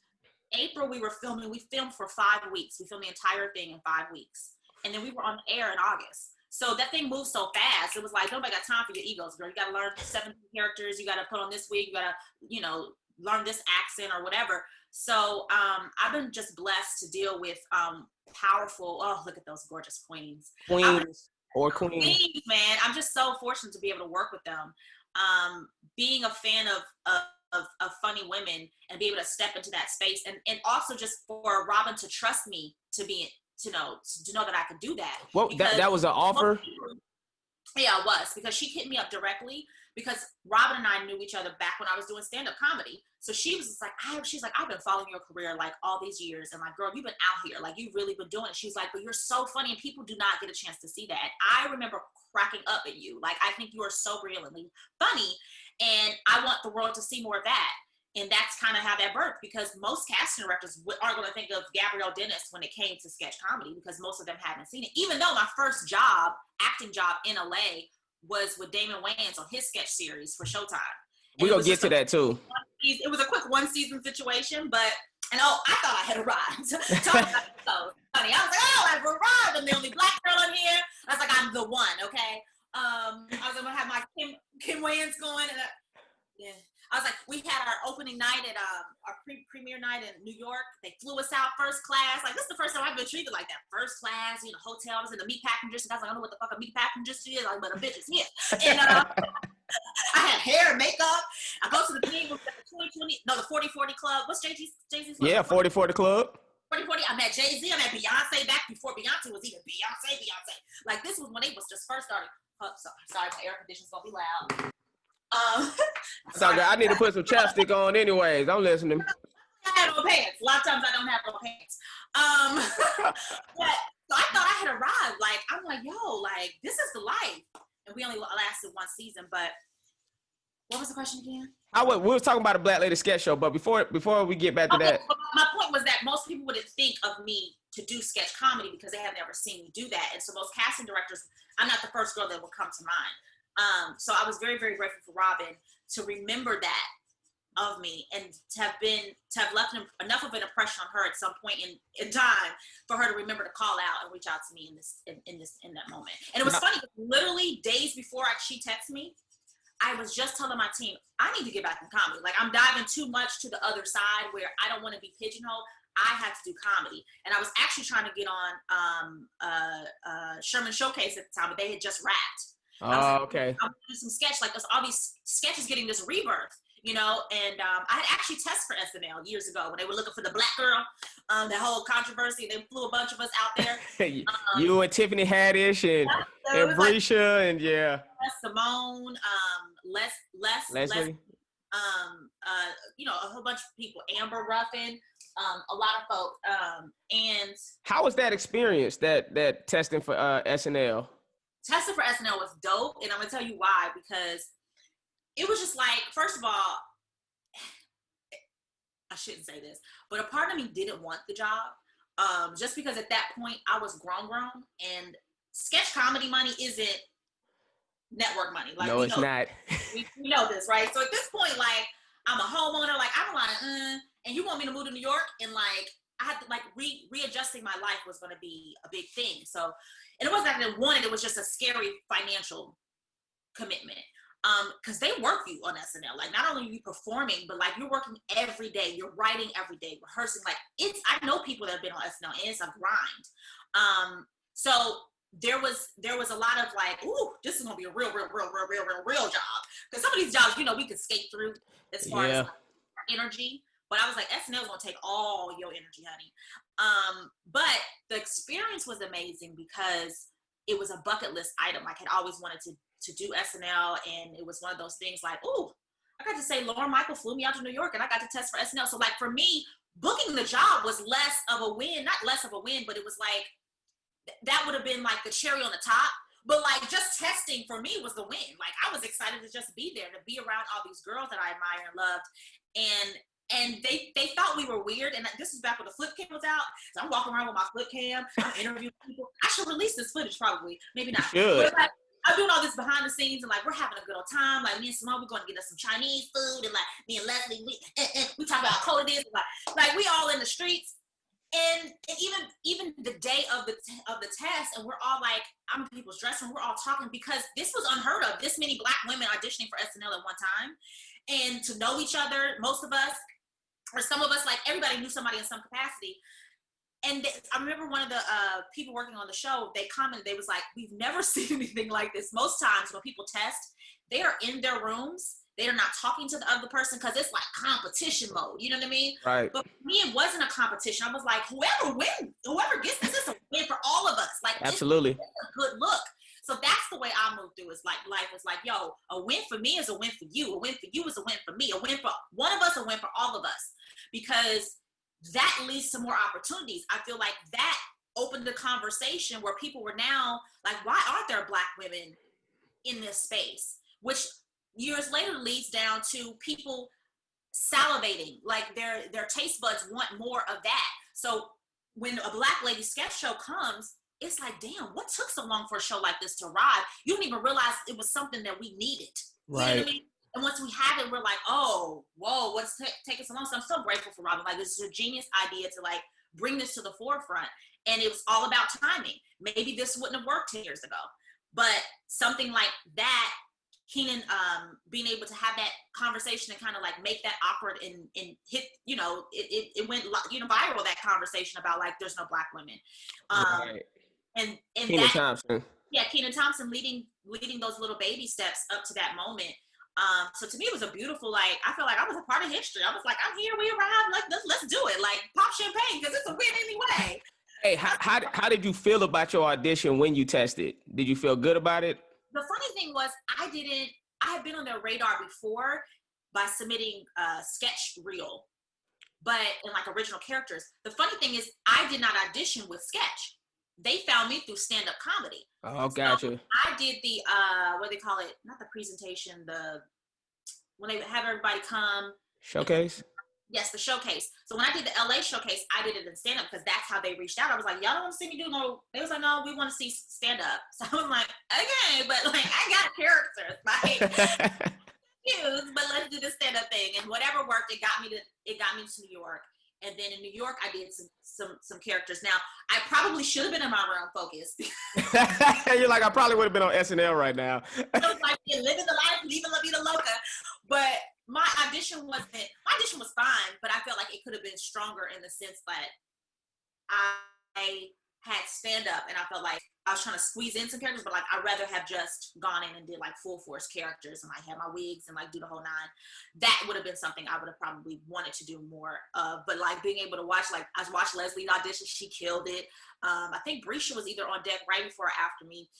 April, we were filming. We filmed for 5 weeks. We filmed the entire thing in 5 weeks. And then we were on the air in August. So that thing moved so fast. It was like, nobody got time for your egos, girl. You got to learn 17 characters. You got to put on this wig. You got to, you know, learn this accent or whatever. So I've been just blessed to deal with powerful, oh, look at those gorgeous queens. Queens, man. I'm just so fortunate to be able to work with them. Being a fan of funny women and be able to step into that space and also just for Robin to trust me to know that I could do that. Well, that was an offer? Yeah, it was, because she hit me up directly because Robin and I knew each other back when I was doing stand-up comedy. So she was just like, she's like, I've been following your career like all these years. And like, girl, you've been out here. Like, you've really been doing it. She's like, but you're so funny and people do not get a chance to see that. And I remember cracking up at you. Like, I think you are so brilliantly funny. And I want the world to see more of that. And that's kind of how that birthed, because most casting directors aren't going to think of Gabrielle Dennis when it came to sketch comedy, because most of them haven't seen it. Even though my first acting job in LA was with Damon Wayans on his sketch series for Showtime. We're going to get to that too. It was a quick 1 season situation, but, and I thought I had arrived. Talking about so funny. I was like, oh, I've arrived. I'm the only Black girl in here. I was like, I'm the one, okay? I was going to have my Kim Wayans going, and yeah. I was like, we had our opening night at our premiere night in New York. They flew us out first class. Like, this is the first time I've been treated like that. First class, you know, hotel. I was in the meatpacking district. I was like, I don't know what the fuck a meatpacking district is. Like, but a bitch is here. And I had hair and makeup. I go to the thing with the 4040 Club. What's Jay-Z's? Yeah, 4040 Club. 4040. I met Jay-Z. I met Beyonce back before Beyonce was even Beyonce. Like, this was when they was just first starting. Oh, sorry, my air conditioner's gonna be loud. I need to put some chapstick on anyways. I'm listening. I had no pants. A lot of times I don't have no pants. But so I thought I had arrived. Like, I'm like, yo, like, this is the life. And we only lasted 1 season, but what was the question again? We were talking about a Black Lady sketch show, but before we get back to that. My point was that most people wouldn't think of me to do sketch comedy because they have never seen me do that. And so most casting directors, I'm not the first girl that will come to mind. So I was very, very grateful for Robin to remember that of me and to have left enough of an impression on her at some point in time for her to remember to call out and reach out to me in that moment. And it was funny, literally days before she texted me, I was just telling my team, I need to get back in comedy. Like, I'm diving too much to the other side where I don't want to be pigeonholed. I have to do comedy. And I was actually trying to get on Sherman Showcase at the time, but they had just wrapped. I was like, okay. I'm gonna do some sketch, like all these sketches getting this rebirth, you know. And I had actually tested for SNL years ago when they were looking for the black girl, the whole controversy. They flew a bunch of us out there. You and Tiffany Haddish and Brescia like, and yeah. Simone, Leslie. You know, a whole bunch of people, Amber Ruffin, a lot of folks. And how was that experience? That testing for SNL? Testing for SNL was dope, and I'm gonna tell you why. Because it was just like, first of all, I shouldn't say this, but a part of me didn't want the job, just because at that point I was grown, and sketch comedy money isn't network money. Like, no, it's not. we know this, right? So at this point, like, I'm a homeowner, like, I'm like, and you want me to move to New York, and like, I had to like readjusting my life was going to be a big thing. So, and it wasn't that I didn't want it; it was just a scary financial commitment. Because they work you on SNL. Like, not only are you performing, but like you're working every day, you're writing every day, rehearsing. Like, I know people that have been on SNL, and it's a grind. So there was a lot of like, ooh, this is gonna be a real job. Because some of these jobs, you know, we could skate through as far as like, energy. But I was like, SNL is gonna take all your energy, honey. But the experience was amazing because it was a bucket list item. Like, I had always wanted to do SNL, and it was one of those things like, ooh, I got to say Lauren Michael flew me out to New York, and I got to test for SNL. So like, for me, booking the job was less of a win, not less of a win, but it was like, that would have been like the cherry on the top. But like, just testing for me was the win. Like, I was excited to just be there, to be around all these girls that I admire and loved. And they thought we were weird. And this is back when the flip cam was out. So I'm walking around with my flip cam. I'm interviewing people. I should release this footage probably. Maybe not. But like, I'm doing all this behind the scenes, and like, we're having a good old time. Like, me and Simone, we're going to get us some Chinese food, and like, me and Leslie, we talk about how cold it is. Like we all in the streets. And even the day of the test, and we're all like, I'm in people's dressing room, we're all talking, because this was unheard of. This many Black women auditioning for SNL at one time, and to know each other, most of us, or some of us, like, everybody knew somebody in some capacity. And I remember one of the people working on the show, they commented, they was like, we've never seen anything like this. Most times when people test, they are in their rooms. They are not talking to the other person, because it's like competition mode. You know what I mean? Right. But for me, it wasn't a competition. I was like, whoever gets this is a win for all of us. Like, absolutely, it's a good look. So that's the way I move through. It's like, life is like, yo, a win for me is a win for you. A win for you is a win for me. A win for one of us, a win for all of us. Because that leads to more opportunities. I feel like that opened the conversation where people were now like, why aren't there Black women in this space? Which years later leads down to people salivating, like their taste buds want more of that. So when a Black lady sketch show comes, it's like, damn, what took so long for a show like this to arrive? You don't even realize it was something that we needed. Right. You know what I mean? And once we have it, we're like, oh, whoa, what's taking so long? So I'm so grateful for Robin. Like, this is a genius idea to like bring this to the forefront. And it was all about timing. Maybe this wouldn't have worked 10 years ago, but something like that, Kenan being able to have that conversation and kind of like make that awkward and hit, you know, it went, you know, viral, that conversation about like, there's no Black women. Right. And Kenan Thompson. Yeah, Kenan Thompson leading those little baby steps up to that moment. So to me, it was a beautiful, like, I felt like I was a part of history. I was like, I'm here, we arrived, like, let's do it. Like, pop champagne, because it's a win anyway. Hey, how did you feel about your audition when you tested? Did you feel good about it? The funny thing was, I had been on their radar before by submitting a sketch reel, but in like original characters. The funny thing is, I did not audition with sketch. They found me through stand-up comedy. Oh, gotcha. So I did the, what do they call it? Not the presentation, when they have everybody come. Showcase? Yes, the showcase. So when I did the LA showcase, I did it in stand-up because that's how they reached out. I was like, y'all don't want to see me do no, they was like, no, we want to see stand-up. So I was like, okay, but like, I got characters, like, but let's do the stand-up thing. And whatever worked, it got me to New York. And then in New York, I did some characters. Now, I probably should have been in my realm focus. You're like, I probably would have been on SNL right now. I was like, yeah, living the life, leaving La Vida Loca. But my audition was fine, but I felt like it could have been stronger in the sense that I had stand up, and I felt like I was trying to squeeze in some characters, but like I'd rather have just gone in and did like full force characters and like had my wigs and like do the whole nine. That would have been something I would have probably wanted to do more of. But like being able to watch, like I watched Leslie audition, she killed it. I think Brescia was either on deck right before or after me,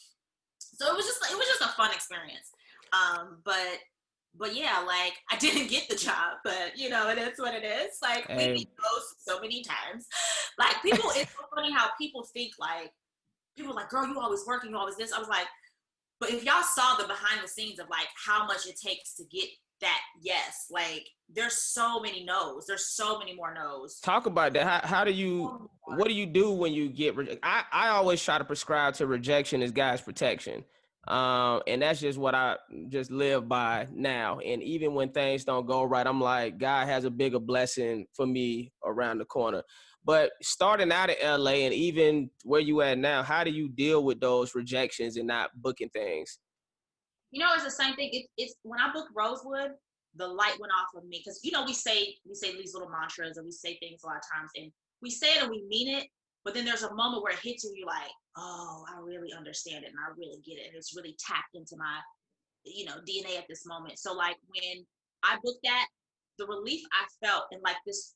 so it was just a fun experience. But yeah, like I didn't get the job, but you know, it is what it is. Like we get ghosts so many times. Like people, it's so funny how people think like, people are like, girl, you always working, you always this. I was like, but if y'all saw the behind the scenes of like how much it takes to get that yes, like there's so many no's. There's so many more no's. Talk about that. How do you, what do you do when you get, I always try to prescribe to rejection as God's protection. And that's just what I just live by now. And even when things don't go right, I'm like, God has a bigger blessing for me around the corner. But starting out in LA and even where you at now, how do you deal with those rejections and not booking things? You know, it's the same thing. It's when I booked Rosewood, the light went off of me because you know we say these little mantras and we say things a lot of times and we say it and we mean it, but then there's a moment where it hits you. You're like, oh, I really understand it and I really get it. And it's really tapped into my, you know, DNA at this moment. So like when I booked that, the relief I felt and like this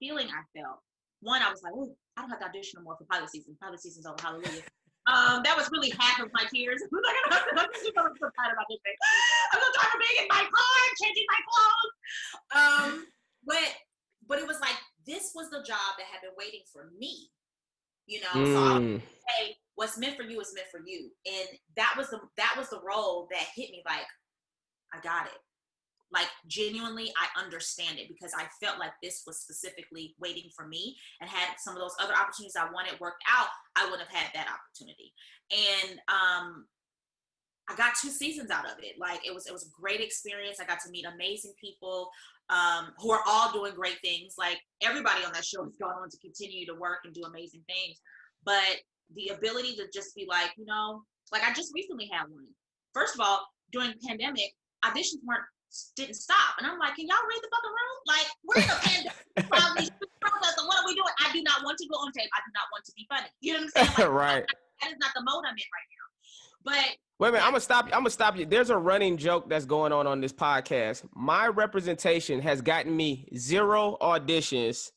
feeling I felt. One, I was like, oh, I don't have to audition no more for pilot season. Pilot season's over. Hallelujah. That was really half of my tears. I'm so tired about this thing. I'm so tired of being in my car, changing my clothes. But it was like this was the job that had been waiting for me. You know, so I would say what's meant for you is meant for you, and that was the role that hit me like I got it. Like genuinely, I understand it because I felt like this was specifically waiting for me, and had some of those other opportunities I wanted worked out, I would have had that opportunity. And I got 2 seasons out of it. Like it was a great experience. I got to meet amazing people who are all doing great things. Like everybody on that show has gone on to continue to work and do amazing things. But the ability to just be like, you know, like I just recently had one. First of all, during the pandemic, auditions didn't stop. And I'm like, can y'all read the fucking room? Like, we're in a pandemic. So what are we doing? I do not want to go on tape. I do not want to be funny. You know what I'm saying? Like, right. That is not the mode I'm in right now. But wait a minute, I'm gonna stop you. There's a running joke that's going on this podcast. My representation has gotten me 0 auditions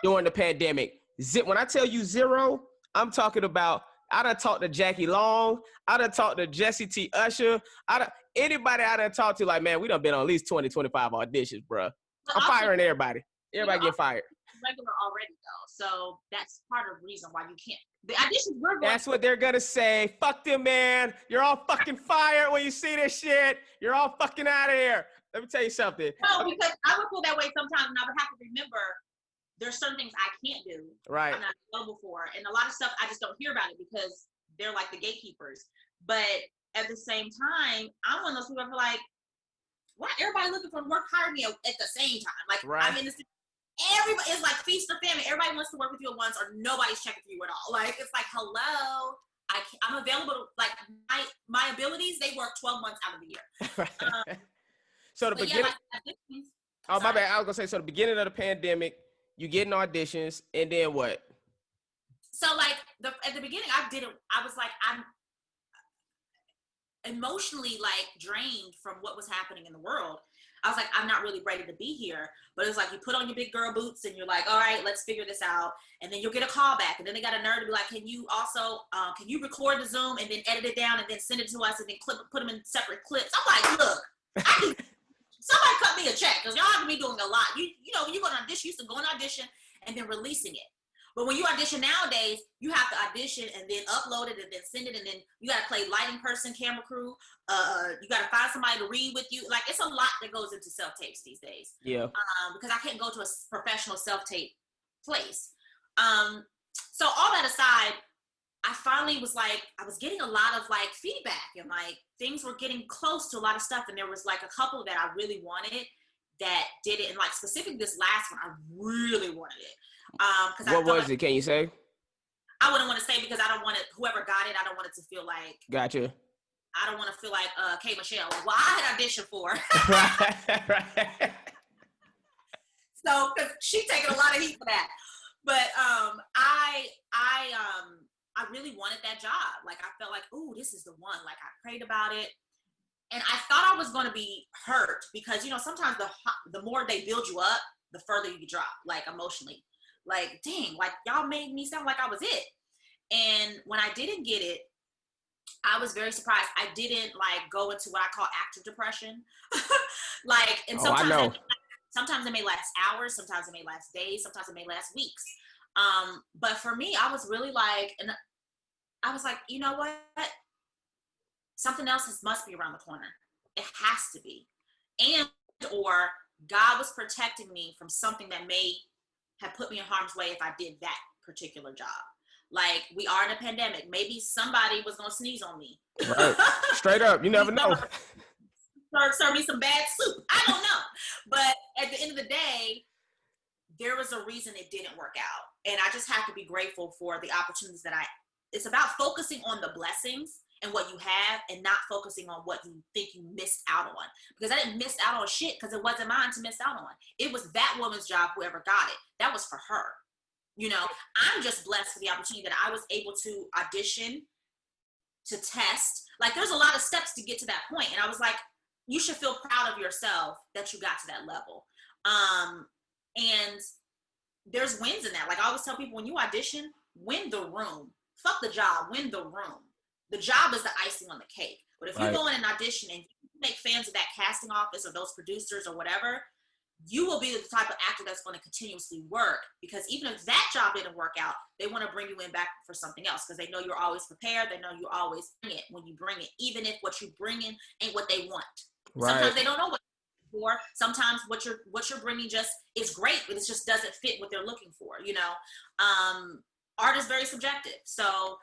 during the pandemic. When I tell you 0, I'm talking about I done talked to Jackie Long. I done talked to Jesse T. Usher. Anybody I done talked to, like, man, we done been on at least 20, 25 auditions, bro. I'm firing everybody. Everybody get fired. Regular already, though. So that's part of the reason why you can't. The auditions we're going That's what they're going to say. Fuck them, man. You're all fucking fired when you see this shit. You're all fucking out of here. Let me tell you something. No, because I would feel that way sometimes, and I would have to remember there's certain things I can't do. Right. I'm not available for. And a lot of stuff, I just don't hear about it because they're like the gatekeepers. But at the same time, I'm one of those people who are like, why everybody looking for work hire me at the same time? Like, right. I'm in this, everybody is like feast or famine. Everybody wants to work with you at once or nobody's checking for you at all. Like, it's like, hello, I'm available. Like, my abilities, they work 12 months out of the year. So the beginning, yeah, my bad. I was gonna say, so the beginning of the pandemic, you getting auditions, and then what? So like at the beginning, I was like, I'm emotionally like drained from what was happening in the world. I was like, I'm not really ready to be here. But it's like you put on your big girl boots and you're like, all right, let's figure this out. And then you'll get a call back. And then they got a nerve to be like, can you also, can you record the Zoom and then edit it down and then send it to us and then put them in separate clips? I'm like, look, somebody cut me a check because y'all have to be doing a lot. You know, when you go to audition, you used to go on audition and then releasing it. But when you audition nowadays, you have to audition and then upload it and then send it. And then you got to play lighting person, camera crew. You got to find somebody to read with you. Like, it's a lot that goes into self-tapes these days. Yeah. Because I can't go to a professional self-tape place. So all that aside, I finally was like, I was getting a lot of like feedback and like things were getting close to a lot of stuff. And there was like a couple that I really wanted that did it. And like specifically this last one, I really wanted it. What was it? Can you say? I wouldn't want to say because I don't want it, whoever got it, I don't want it to feel like. Gotcha. I don't want to feel like K. Michelle. Well, I had auditioned for. Right. So, because she's taking a lot of heat for that. But I really wanted that job. Like I felt like, ooh, this is the one. Like I prayed about it. And I thought I was going to be hurt because, you know, sometimes the more they build you up, the further you drop, like emotionally. Like, dang, like y'all made me sound like I was it. And when I didn't get it, I was very surprised. I didn't like go into what I call active depression. Like, and sometimes it may last hours, sometimes it may last days, sometimes it may last weeks. But for me, I was really like, and I was like, you know what? Something else must be around the corner. It has to be. And or God was protecting me from something that may have put me in harm's way if I did that particular job. Like, we are in a pandemic. Maybe somebody was going to sneeze on me. Right. Straight up. You never know. Serve me some bad soup. I don't know. But at the end of the day, there was a reason it didn't work out. And I just have to be grateful for the opportunities it's about focusing on the blessings and what you have and not focusing on what you think you missed out on. Because I didn't miss out on shit because it wasn't mine to miss out on. It was that woman's job, whoever got it. That was for her. You know, I'm just blessed for the opportunity that I was able to audition, to test. Like, there's a lot of steps to get to that point. And I was like, you should feel proud of yourself that you got to that level. And there's wins in that. Like I always tell people, when you audition, win the room. Fuck the job, win the room. The job is the icing on the cake. But if you go in an audition and you make fans of that casting office or those producers or whatever, you will be the type of actor that's going to continuously work, because even if that job didn't work out, they want to bring you in back for something else because they know you're always prepared. They know you always bring it when you bring it, even if what you bring in ain't what they want. Right. Sometimes they don't know what you're looking for. Sometimes what you're bringing just is great, but it just doesn't fit what they're looking for. You know, art is very subjective. So,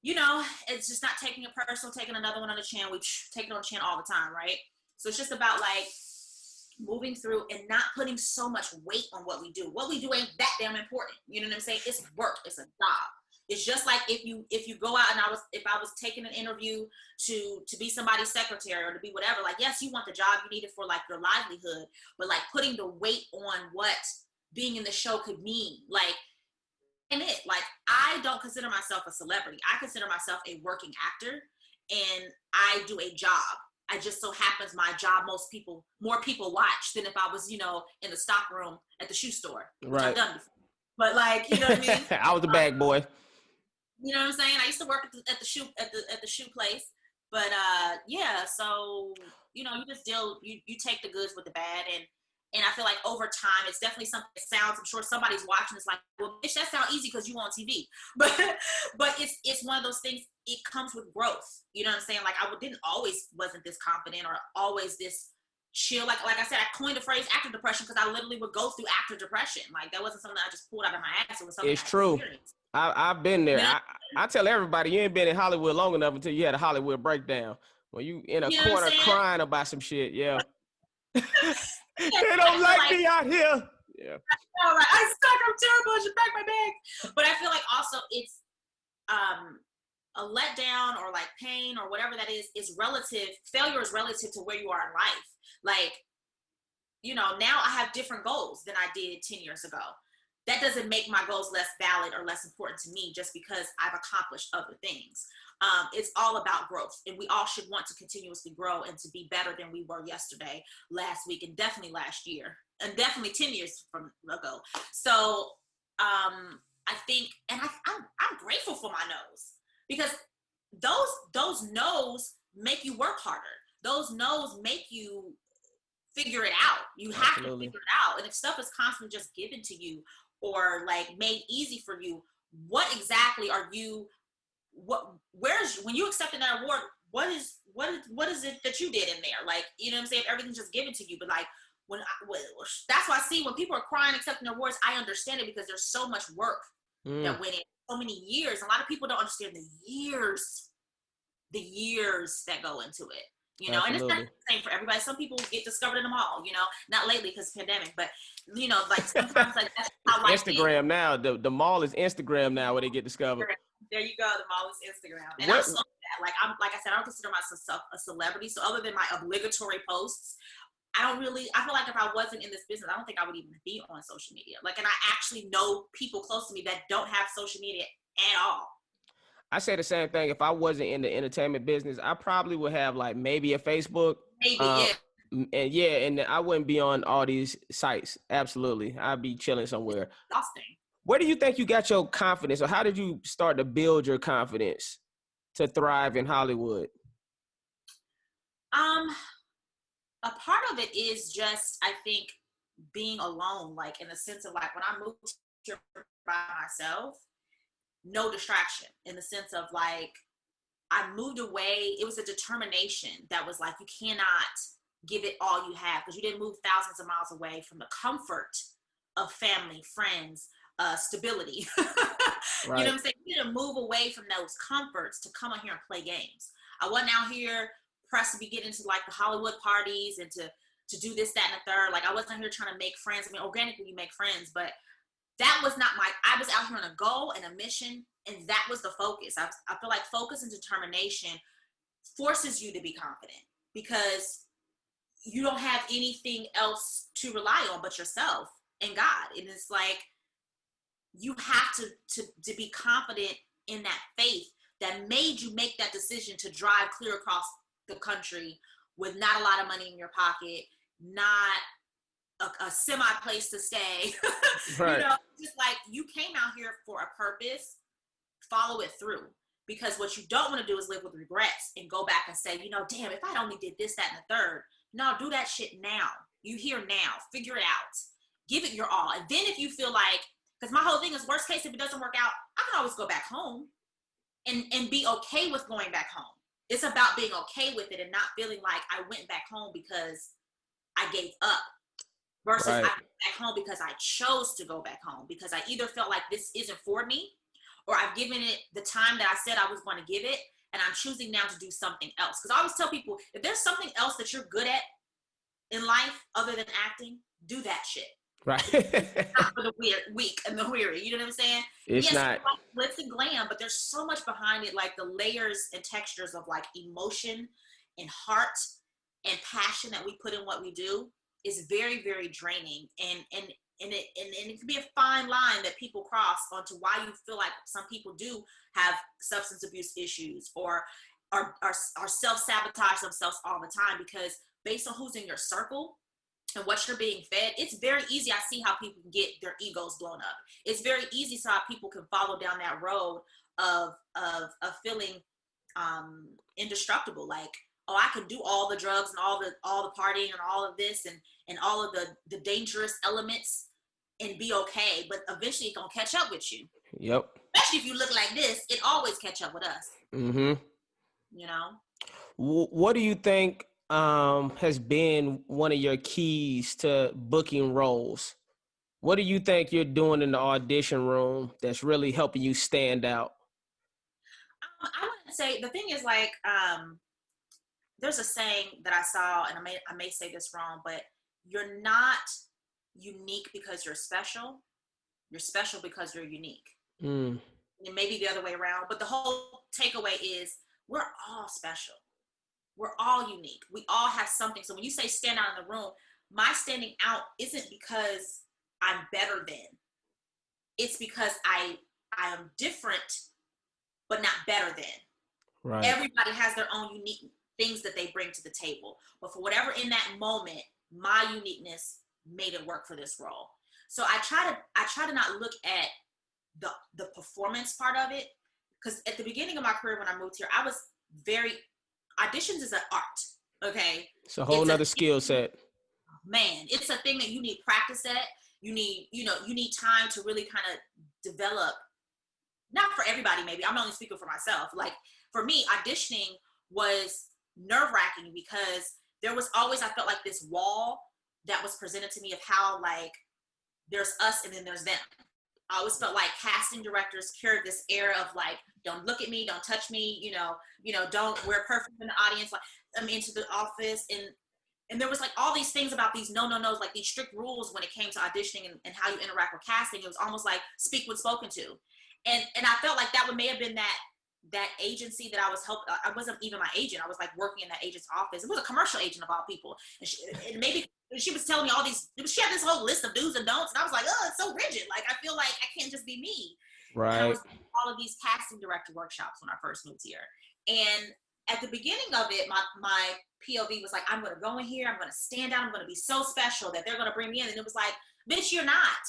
you know, it's just not taking it personal, taking another one on the chin. We take it on the chin all the time, right? So it's just about like moving through and not putting so much weight on what we do. What we do ain't that damn important. You know what I'm saying? It's work. It's a job. It's just like if you go out and if I was taking an interview to be somebody's secretary or to be whatever, like, yes, you want the job, you need it for like your livelihood, but like putting the weight on what being in the show could mean, like, and like, I don't consider myself a celebrity. I consider myself a working actor, and I do a job. I just so happens my job, more people watch than if I was, you know, in the stock room at the shoe store. Which I've done before. But like, you know what I mean? I was the bag boy. You know what I'm saying? I used to work at the shoe place. But yeah, so you know, you take the goods with the bad, and I feel like over time, it's definitely something that sounds, I'm sure somebody's watching, it's like, well, bitch, that sounds easy because you on TV. But it's one of those things, it comes with growth. You know what I'm saying? Like, I wasn't this confident or always this chill. Like I said, I coined the phrase actor depression because I literally would go through actor depression. Like, that wasn't something I just pulled out of my ass. It was something it's true. I've been there. You know? I tell everybody, you ain't been in Hollywood long enough until you had a Hollywood breakdown. When you in a corner crying about some shit, yeah. They don't like me out here. Yeah. I know, right? I suck. I'm terrible. I should pack my bag. But I feel like also it's a letdown or like pain or whatever that is relative. Failure is relative to where you are in life. Like, you know, now I have different goals than I did 10 years ago. That doesn't make my goals less valid or less important to me just because I've accomplished other things. It's all about growth, and we all should want to continuously grow and to be better than we were yesterday, last week, and definitely last year, and definitely 10 years from ago. So I think, and I'm grateful for my no's, because those no's make you work harder. Those no's make you figure it out. You have to figure it out. And if stuff is constantly just given to you or like made easy for you, what exactly are you? When you accepted that award, what is it that you did in there? Like, you know what I'm saying? Everything's just given to you. But like, that's why I see when people are crying accepting awards, I understand it, because there's so much work that went in, so many years. A lot of people don't understand the years that go into it. You know, Absolutely. And it's not the same for everybody. Some people get discovered in the mall, you know, not lately because of the pandemic, but you know, like sometimes like that's how life Instagram is. Now, the mall is Instagram now where they get discovered. There you go. The mall is Instagram. And I'm so that. Like I said, I don't consider myself a celebrity. So other than my obligatory posts, I feel like if I wasn't in this business, I don't think I would even be on social media. Like, and I actually know people close to me that don't have social media at all. I say the same thing. If I wasn't in the entertainment business, I probably would have like maybe a Facebook. Maybe, yeah. And I wouldn't be on all these sites. Absolutely. I'd be chilling somewhere. It's exhausting. Where do you think you got your confidence, or how did you start to build your confidence to thrive in Hollywood? A part of it is just, I think, being alone, like in the sense of like when I moved here by myself, no distraction, in the sense of like I moved away. It was a determination that was like, you cannot give it all you have, because you didn't move thousands of miles away from the comfort of family, friends, stability. Right. You know what I'm saying? You didn't move away from those comforts to come out here and play games. I wasn't out here pressed to be getting into like the Hollywood parties and to do this, that, and the third. Like, I wasn't here trying to make friends. I mean, organically you make friends, but that was not I was out here on a goal and a mission, and that was the focus. I feel like focus and determination forces you to be confident, because you don't have anything else to rely on but yourself and God. And it's like, you have to be confident in that faith that made you make that decision to drive clear across the country with not a lot of money in your pocket, not a semi place to stay. Right. You know, just like, you came out here for a purpose, follow it through. Because what you don't want to do is live with regrets and go back and say, you know, damn, if I'd only did this, that, and the third. No, do that shit now. You here now. Figure it out. Give it your all. And then if you feel like, because my whole thing is, worst case, if it doesn't work out, I can always go back home and be okay with going back home. It's about being okay with it and not feeling like I went back home because I gave up, versus Right. I went back home because I chose to go back home, because I either felt like this isn't for me, or I've given it the time that I said I was going to give it, and I'm choosing now to do something else. Because I always tell people, if there's something else that you're good at in life other than acting, do that shit. Right. Not for the weak and the weary. You know what I'm saying? It's yes, not. Glitz and glam, but there's so much behind it, like the layers and textures of like emotion and heart and passion that we put in what we do is very, very draining. And it can be a fine line that people cross onto why you feel like some people do have substance abuse issues or are self-sabotage themselves all the time, because based on who's in your circle and what you're being fed, it's very easy. I see how people can get their egos blown up. It's very easy to how people can follow down that road of feeling indestructible. Like, oh, I can do all the drugs and all the partying and all of this and all of the dangerous elements and be okay, but eventually it's gonna catch up with you. Yep. Especially if you look like this, it always catch up with us. Mm-hmm. You know? What do you think has been one of your keys to booking roles? What do you think you're doing in the audition room that's really helping you stand out? I wouldn't say, the thing is like, there's a saying that I saw, and I may say this wrong, but you're not unique because you're special. You're special because you're unique. Mm. And maybe the other way around, but the whole takeaway is we're all special. We're all unique. We all have something. So when you say stand out in the room, my standing out isn't because I'm better than. It's because I am different, but not better than. Right. Everybody has their own unique things that they bring to the table. But for whatever in that moment, my uniqueness made it work for this role. So I try to not look at the performance part of it, because at the beginning of my career when I moved here, I was very, auditions is an art, okay? It's a whole nother skill set. Man, it's a thing that you need practice at. You need time to really kind of develop. Not for everybody, maybe. I'm only speaking for myself. Like, for me, auditioning was nerve-wracking because there was always, I felt like, this wall that was presented to me of how, like, there's us and then there's them. I always felt like casting directors carried this air of like, don't look at me, don't touch me, don't wear perfume in the audience, like I'm into the office, and there was like all these things about these no's, like these strict rules when it came to auditioning and how you interact with casting. It was almost like speak when spoken to, and I felt like that may have been that agency that I was helping, I wasn't even my agent. I was like working in that agent's office. It was a commercial agent of all people. And maybe she was telling me all these, she had this whole list of do's and don'ts. And I was like, oh, it's so rigid. Like, I feel like I can't just be me. Right. And I was doing all of these casting director workshops when I first moved here. And at the beginning of it, my POV was like, I'm going to go in here. I'm going to stand out. I'm going to be so special that they're going to bring me in. And it was like, bitch, you're not.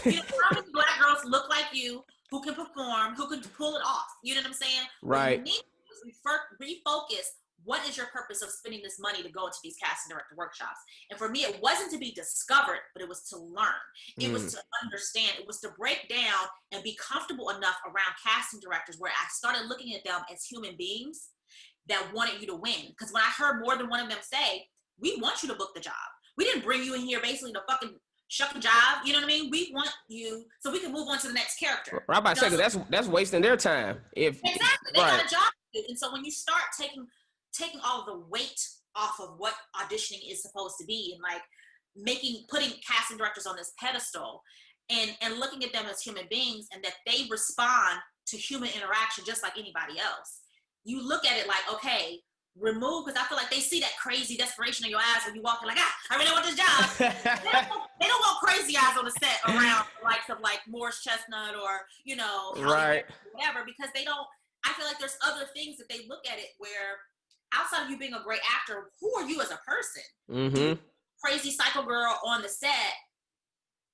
You know, how many Black girls look like you, who can perform, who can pull it off? You know what I'm saying? Right. What you need to refocus. What is your purpose of spending this money to go into these casting director workshops? And for me, it wasn't to be discovered, but it was to learn. It was to understand. It was to break down and be comfortable enough around casting directors where I started looking at them as human beings that wanted you to win. Because when I heard more than one of them say, we want you to book the job. We didn't bring you in here basically to fucking shuck a job. You know what I mean? We want you so we can move on to the next character. I'm about to say, that's wasting their time. Exactly. They got a job to do. And so when you start taking all of the weight off of what auditioning is supposed to be, and like putting casting directors on this pedestal and looking at them as human beings, and that they respond to human interaction just like anybody else. You look at it like, okay, remove, because I feel like they see that crazy desperation in your eyes when you walk in like, I really want this job. they don't want crazy eyes on the set around the likes of like Morris Chestnut or, you know, right, whatever, because they don't, I feel like there's other things that they look at it where outside of you being a great actor, who are you as a person? Mm-hmm. Crazy psycho girl on the set,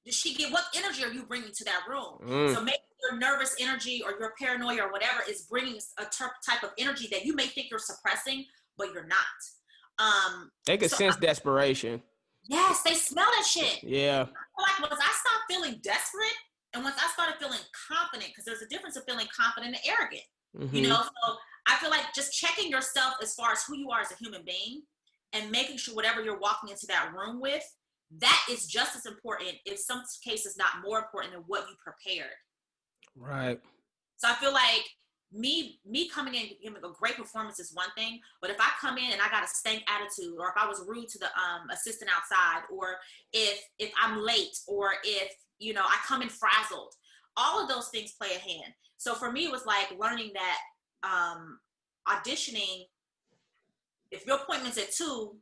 does she get, what energy are you bringing to that room? So maybe your nervous energy or your paranoia or whatever is bringing a type of energy that you may think you're suppressing, but you're not. They can sense desperation. Yes, they smell that shit. Yeah. Like once I stopped feeling desperate and once I started feeling confident, because there's a difference of feeling confident and arrogant, you know? So I feel like just checking yourself as far as who you are as a human being and making sure whatever you're walking into that room with, that is just as important, in some cases not more important, than what you prepared. Right. So I feel like me coming in giving a great performance is one thing, but if I come in and I got a stank attitude, or if I was rude to the assistant outside, or if I'm late, or if, you know, I come in frazzled, all of those things play a hand. So for me, it was like learning that auditioning, if your appointment's at 2,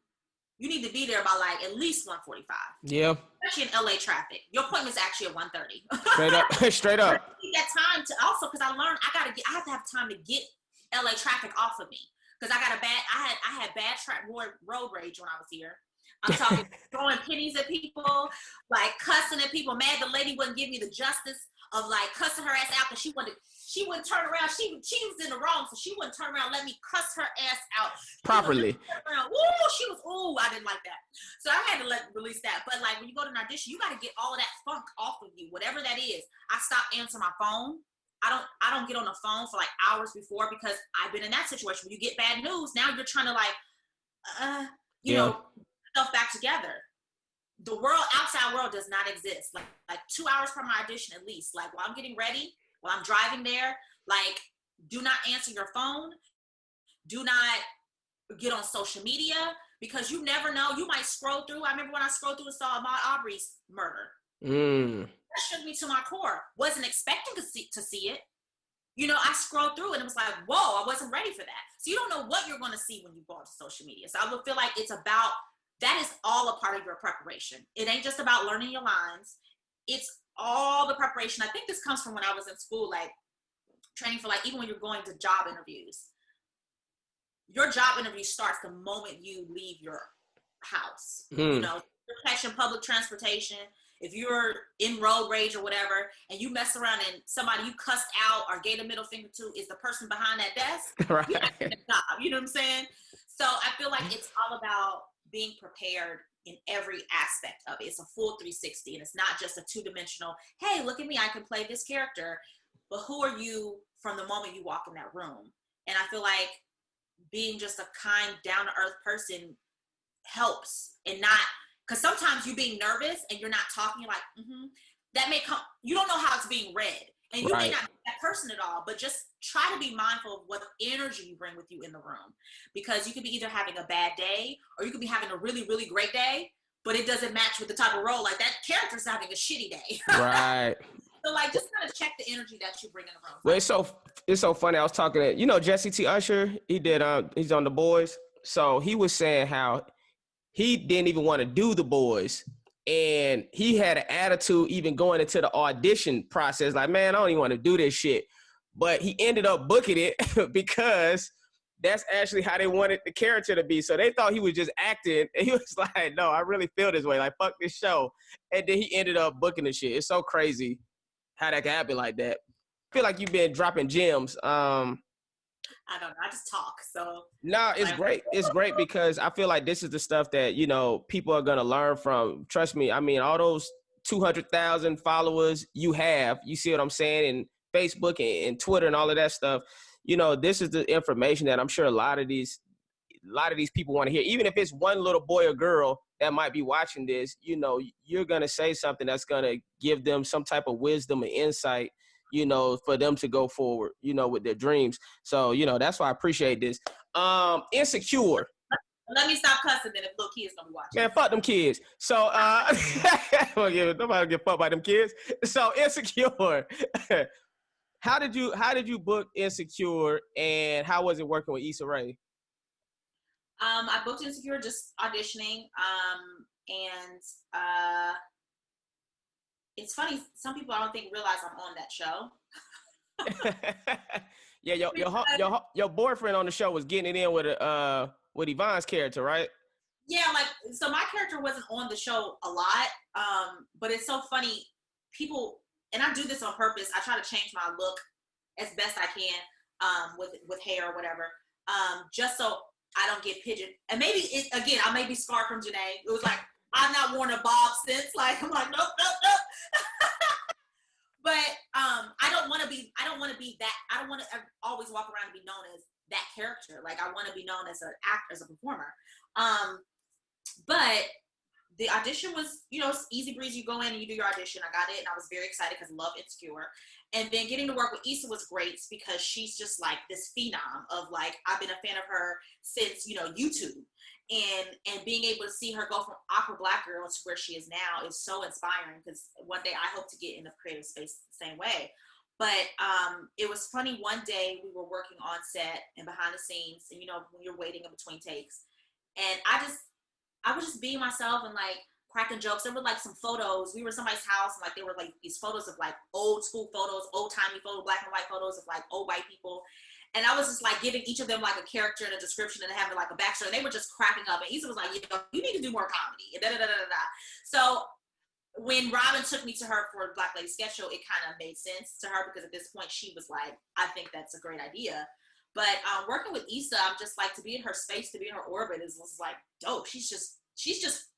you need to be there by like at least 1:45. Yeah. Especially in LA traffic. Your appointment's actually at 1:30. Straight up. Straight up. I need that time to also, because I learned I have to have time to get LA traffic off of me. Because I had bad road rage when I was here. I'm talking throwing pennies at people, like cussing at people, mad the lady wouldn't give me the justice of like cussing her ass out because she wouldn't turn around. She was in the wrong, so she wouldn't turn around and let me cuss her ass out properly. I didn't like that. So I had to release that. But like when you go to an audition, you got to get all of that funk off of you, whatever that is. I stopped answering my phone. I don't get on the phone for like hours before, because I've been in that situation where you get bad news. Now you're trying to like, you know, stuff back together. The outside world does not exist. Like 2 hours from my audition at least. Like while I'm getting ready, while I'm driving there, like do not answer your phone. Do not get on social media, because you never know. You might scroll through. I remember when I scrolled through and saw Ahmaud Arbery's murder. That shook me to my core. Wasn't expecting to see it. You know, I scrolled through and it was like, whoa, I wasn't ready for that. So you don't know what you're going to see when you go onto social media. So I would feel like that is all a part of your preparation. It ain't just about learning your lines. It's all the preparation. I think this comes from when I was in school, like training for like, even when you're going to job interviews, your job interview starts the moment you leave your house. You know, you're catching public transportation. If you're in road rage or whatever, and you mess around and somebody you cussed out or gave a middle finger to is the person behind that desk, right? You're not getting a job, you know what I'm saying? So I feel like it's all about being prepared in every aspect of it. It's a full 360, and it's not just a 2-dimensional, hey, look at me, I can play this character. But who are you from the moment you walk in that room? And I feel like being just a kind, down-to-earth person helps, and not, because sometimes you being nervous and you're not talking, you're like, that may come, you don't know how it's being read. And you may not be that person at all, but just try to be mindful of what energy you bring with you in the room. Because you could be either having a bad day or you could be having a really, really great day, but it doesn't match with the type of role. Like that character's having a shitty day. Right. So like, just kind of check the energy that you bring in the room. Well, it's so funny. I was talking to Jesse T. Usher. He did he's on The Boys. So he was saying how he didn't even want to do The Boys, and he had an attitude even going into the audition process. Like, man, I don't even want to do this shit. But he ended up booking it because that's actually how they wanted the character to be. So they thought he was just acting, and he was like, no, I really feel this way. Like, fuck this show. And then he ended up booking the shit. It's so crazy how that can happen like that. I feel like you've been dropping gems. I don't know. I just talk. So no, it's great. It's great because I feel like this is the stuff that, people are going to learn from. Trust me. I mean, all those 200,000 followers you have, you see what I'm saying? And Facebook and Twitter and all of that stuff. This is the information that I'm sure a lot of these people want to hear. Even if it's one little boy or girl that might be watching this, you're going to say something that's going to give them some type of wisdom and insight, for them to go forward, with their dreams. So, that's why I appreciate this. Insecure. Let me stop cussing then if little kids gonna be watching. Man, fuck them kids. So, nobody give a fuck by them kids. So, Insecure. How did you book Insecure, and how was it working with Issa Rae? I booked Insecure just auditioning, and it's funny. Some people I don't think realize I'm on that show. Yeah, your boyfriend on the show was getting it in with Yvonne's character, right? Yeah, so my character wasn't on the show a lot, but it's so funny. People, and I do this on purpose. I try to change my look as best I can with hair or whatever, just so I don't get pigeon. And maybe I may be scarred from Janae. It was like I've not worn a bob since. Like I'm like nope. But I don't want to be that. I don't want to always walk around and be known as that character. Like I want to be known as an actor, as a performer. But the audition was, it's easy breezy. You go in and you do your audition. I got it, and I was very excited because I love Insecure. And then getting to work with Issa was great because she's just like this phenom of like, I've been a fan of her since, YouTube. And being able to see her go from awkward black girl to where she is now is so inspiring because one day I hope to get in the creative space the same way. But it was funny. One day we were working on set and behind the scenes, and when you're waiting in between takes, and I was just being myself and like cracking jokes. There were like some photos. We were in somebody's house, and like there were like these photos of like old school photos, old timey photos, black and white photos of like old white people. And I was just like giving each of them like a character and a description and having like a backstory. And they were just cracking up. And Issa was like, you need to do more comedy. And So when Robin took me to her for Black Lady Sketch Show, it kind of made sense to her because at this point she was like, I think that's a great idea. But working with Issa, I'm just like, to be in her space, to be in her orbit is like dope. She's just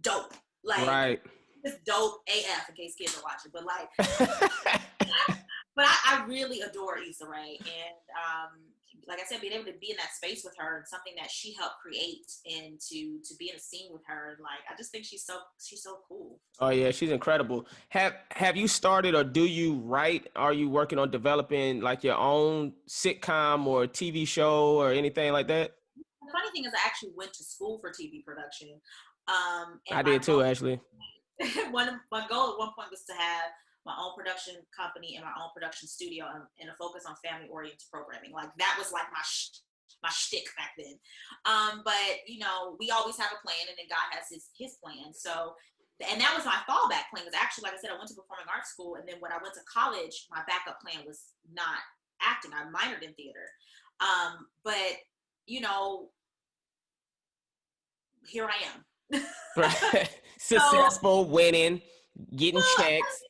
dope. Like, right. It's dope AF in case kids are watching. But like, but I really adore Issa Rae, and like I said, being able to be in that space with her and something that she helped create, and to be in a scene with her, like I just think she's so cool. Oh yeah, she's incredible. Have you started, or do you write? Are you working on developing like your own sitcom or TV show or anything like that? The funny thing is, I actually went to school for TV production. I did too, actually. My goal at one point was to have my own production company and my own production studio and a focus on family-oriented programming. Like that was like my shtick back then. But we always have a plan, and then God has his plan. So, and that was my fallback plan. Because actually, like I said, I went to performing arts school, and then when I went to college, my backup plan was not acting. I minored in theater. But here I am. Right. Successful, winning, getting checks.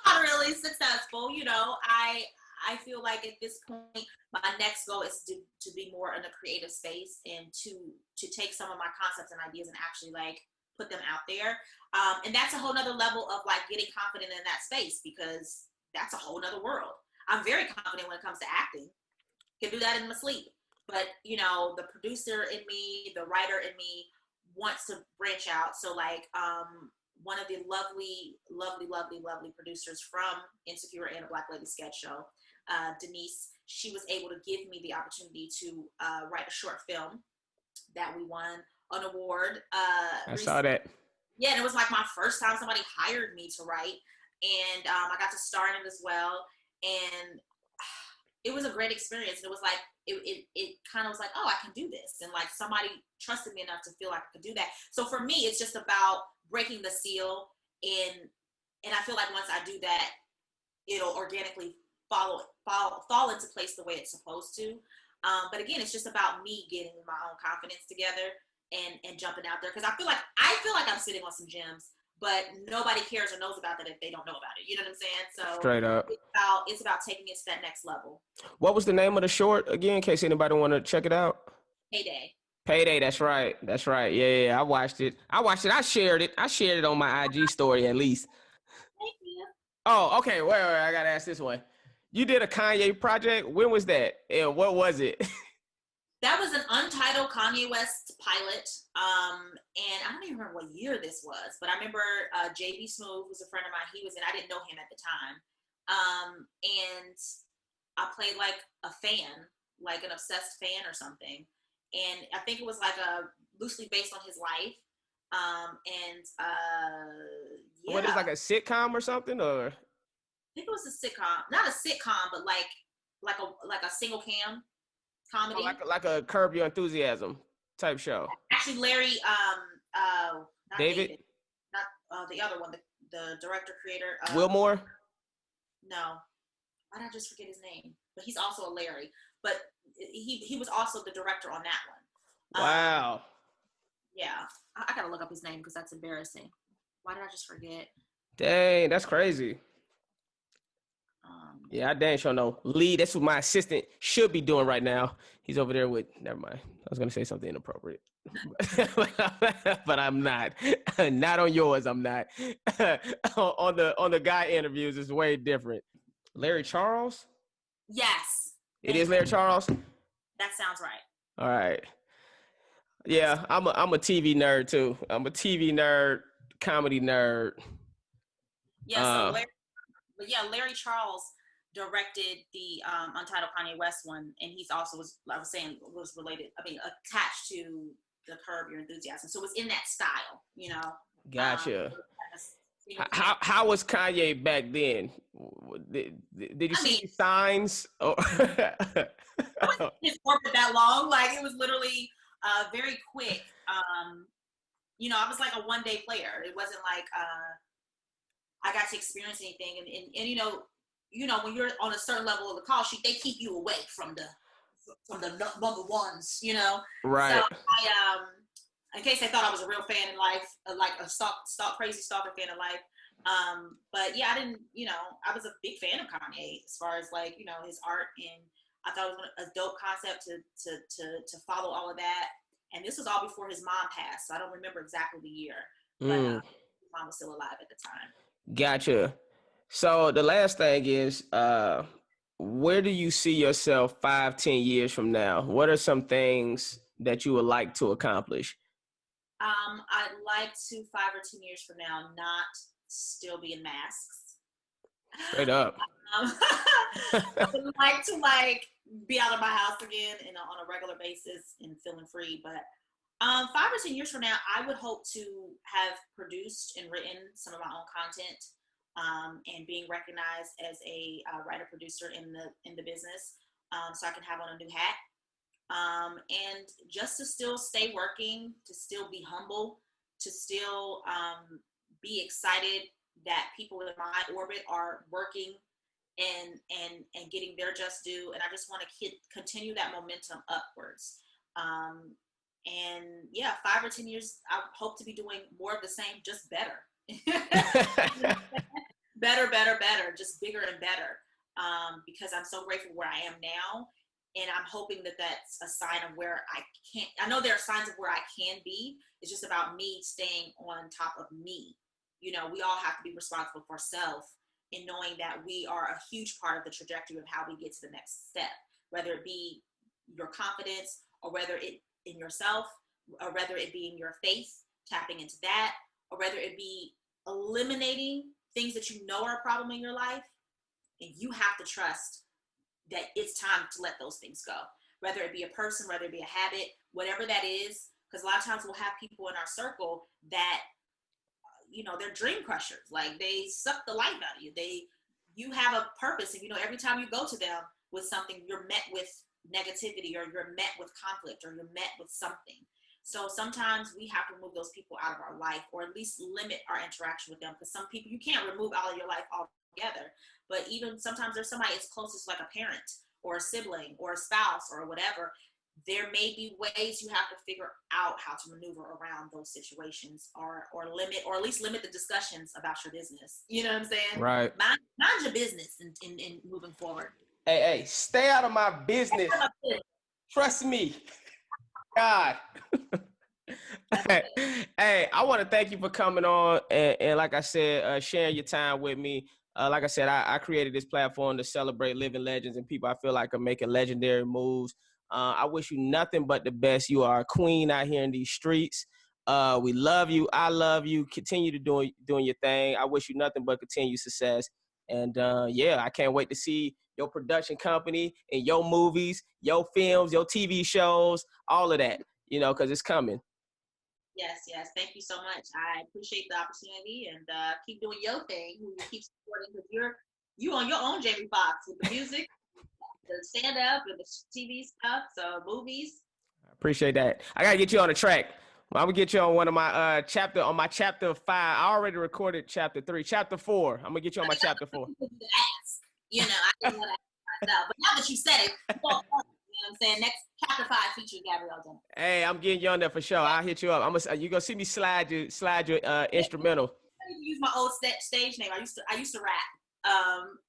Not really successful. I feel like at this point, my next goal is to be more in a creative space and to take some of my concepts and ideas and actually like put them out there. And that's a whole nother level of like getting confident in that space, because that's a whole nother world. I'm very confident when it comes to acting. Can do that in my sleep. But, the producer in me, the writer in me wants to branch out. So like, one of the lovely producers from Insecure and a Black Lady Sketch Show, Denise, she was able to give me the opportunity to write a short film that we won an award. I saw that. Yeah, and it was like my first time somebody hired me to write. and I got to star in it as well. And it was a great experience. And it was like, it kind of was like, oh, I can do this. And like somebody trusted me enough to feel like I could do that. So for me, it's just about breaking the seal. And I feel like once I do that, it'll organically fall into place the way it's supposed to. But again, it's just about me getting my own confidence together and jumping out there. Cause I feel like I'm sitting on some gems, but nobody cares or knows about that if they don't know about it. You know what I'm saying? So Straight up. It's about taking it to that next level. What was the name of the short again, in case anybody want to check it out? Payday. Payday. That's right. Yeah. I watched it. I shared it on my IG story at least. Thank you. Oh, okay. Wait. I gotta ask this one. You did a Kanye project. When was that? And what was it? That was an Untitled Kanye West pilot. And I don't even remember what year this was, but I remember JB Smooth was a friend of mine. He was in, I didn't know him at the time. And I played like a fan, like an obsessed fan or something. And I think it was like loosely based on his life. Yeah. What is like a sitcom or something, or? I think it was a sitcom, not a sitcom, but like a single cam comedy. Oh, like a Curb Your Enthusiasm type show. Actually, Larry, not David? Not the other one, the director creator. Wilmore? No, why did I just forget his name? But he's also a Larry. But he was also the director on that one. Wow. Yeah, I gotta look up his name because that's embarrassing. Why did I just forget? Dang, that's crazy. Yeah, I dang sure know. Lee, that's what my assistant should be doing right now. He's over there with, never mind. I was going to say something inappropriate. But I'm not. Not on yours, I'm not. on the guy interviews, it's way different. Larry Charles? Yes. It is Larry Charles? That sounds right. All right. Yeah, I'm a TV nerd too. I'm a TV nerd, comedy nerd. Yeah, Larry Charles directed the Untitled Kanye West one, and he's also was related. I mean, attached to the Curb Your Enthusiasm, so it was in that style, you know. Gotcha. How was Kanye back then? Did you see signs? Or I wasn't in his orbit that long. Like it was literally very quick. You know, I was like a one-day player. It wasn't like I got to experience anything, and you know when you're on a certain level of the call sheet, they keep you away from the number ones, you know. Right. So in case they thought I was a real fan in life, like a crazy stalker fan in life. But yeah, I didn't, you know, I was a big fan of Kanye as far as like, you know, his art, and I thought it was a dope concept to follow all of that. And this was all before his mom passed, so I don't remember exactly the year, but his mom was still alive at the time. Gotcha. So the last thing is, where do you see yourself 5-10 years from now? What are some things that you would like to accomplish? I'd like to 5 or 10 years from now not still be in masks. Straight up. I would like to be out of my house again and on a regular basis and feeling free. But 5 or 10 years from now, I would hope to have produced and written some of my own content, and being recognized as a writer producer in the business, so I can have on a new hat. And just to still stay working, to still be humble, to still be excited that people in my orbit are working and getting their just due. And I just want to continue that momentum upwards. And yeah, 5 or 10 years, I hope to be doing more of the same, just better. better, just bigger and better. Because I'm so grateful where I am now. And I'm hoping that that's a sign of where I know there are signs of where I can be. It's just about me staying on top of me. You know, we all have to be responsible for self, and knowing that we are a huge part of the trajectory of how we get to the next step, whether it be your confidence, or whether it in yourself, or whether it be in your faith, tapping into that, or whether it be eliminating things that you know are a problem in your life. And you have to trust that it's time to let those things go, whether it be a person, whether it be a habit, whatever that is. Because a lot of times we'll have people in our circle that, you know, they're dream crushers. Like they suck the life out of you. You have a purpose, and you know, every time you go to them with something, you're met with negativity, or you're met with conflict, or you're met with something. So sometimes we have to remove those people out of our life, or at least limit our interaction with them, because some people you can't remove out of your life altogether. But even sometimes there's somebody as close as like a parent or a sibling or a spouse or whatever. There may be ways you have to figure out how to maneuver around those situations, or limit, or at least limit the discussions about your business. You know what I'm saying? Right. Mind your business in moving forward. Hey, stay out of my business. Trust me. God. Hey, I want to thank you for coming on and like I said, sharing your time with me. Like I said, I created this platform to celebrate living legends and people I feel like are making legendary moves. I wish you nothing but the best. You are a queen out here in these streets. We love you. I love you. Continue to doing your thing. I wish you nothing but continued success. And I can't wait to see your production company and your movies, your films, your TV shows, all of that, you know, because it's coming. Yes. Thank you so much. I appreciate the opportunity, and keep doing your thing. Keep supporting, because you on your own, Jamie Foxx, with the music, the stand up, and the TV stuff, so movies. I appreciate that. I gotta get you on the track. I'm gonna get you on one of my chapter 5. I already recorded chapter 3. Chapter 4. I'm gonna get you on my chapter 4. You know, I didn't know that myself, but now that you said it, you know what I'm saying? Next chapter 5 features Gabrielle Dennis. Hey, I'm getting you on there for sure. I'll hit you up. You gonna see me slide your instrumental. I use my old stage name. I used to rap.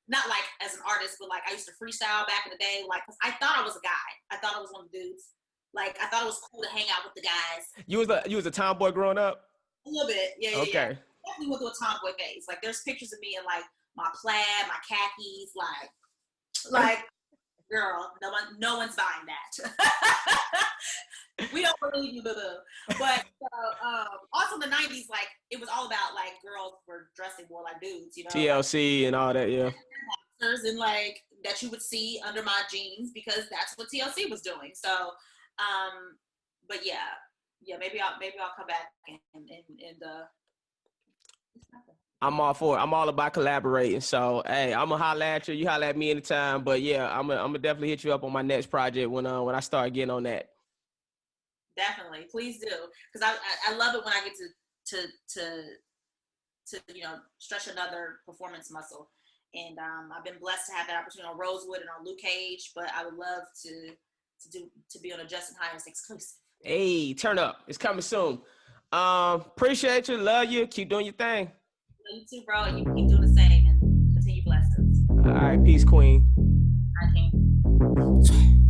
Not like as an artist, but like I used to freestyle back in the day. Like, 'cause I thought I was a guy. I thought I was one of the dudes. Like, I thought it was cool to hang out with the guys. You was a tomboy growing up? A little bit, yeah. Okay. Yeah. Definitely went through a tomboy phase. Like, there's pictures of me in like my plaid, my khakis, like, girl, no one's buying that. We don't believe you, boo-boo. But also in the 90s, like, it was all about like girls were dressing more like dudes, you know. TLC and all that, yeah. And like that you would see under my jeans, because that's what TLC was doing. So, but maybe I'll come back and I'm all for it. I'm all about collaborating. So, hey, I'm gonna holler at you. You holler at me anytime. But yeah, I'm gonna definitely hit you up on my next project when I start getting on that. Definitely, please do, because I love it when I get to you know, stretch another performance muscle. And I've been blessed to have that opportunity on Rosewood and on Luke Cage, but I would love to be on a Justin Hires exclusive. Hey, turn up. It's coming soon. Appreciate you. Love you. Keep doing your thing. You too, bro. And you keep doing the same, and continue blessings. All right. Peace, queen. I can.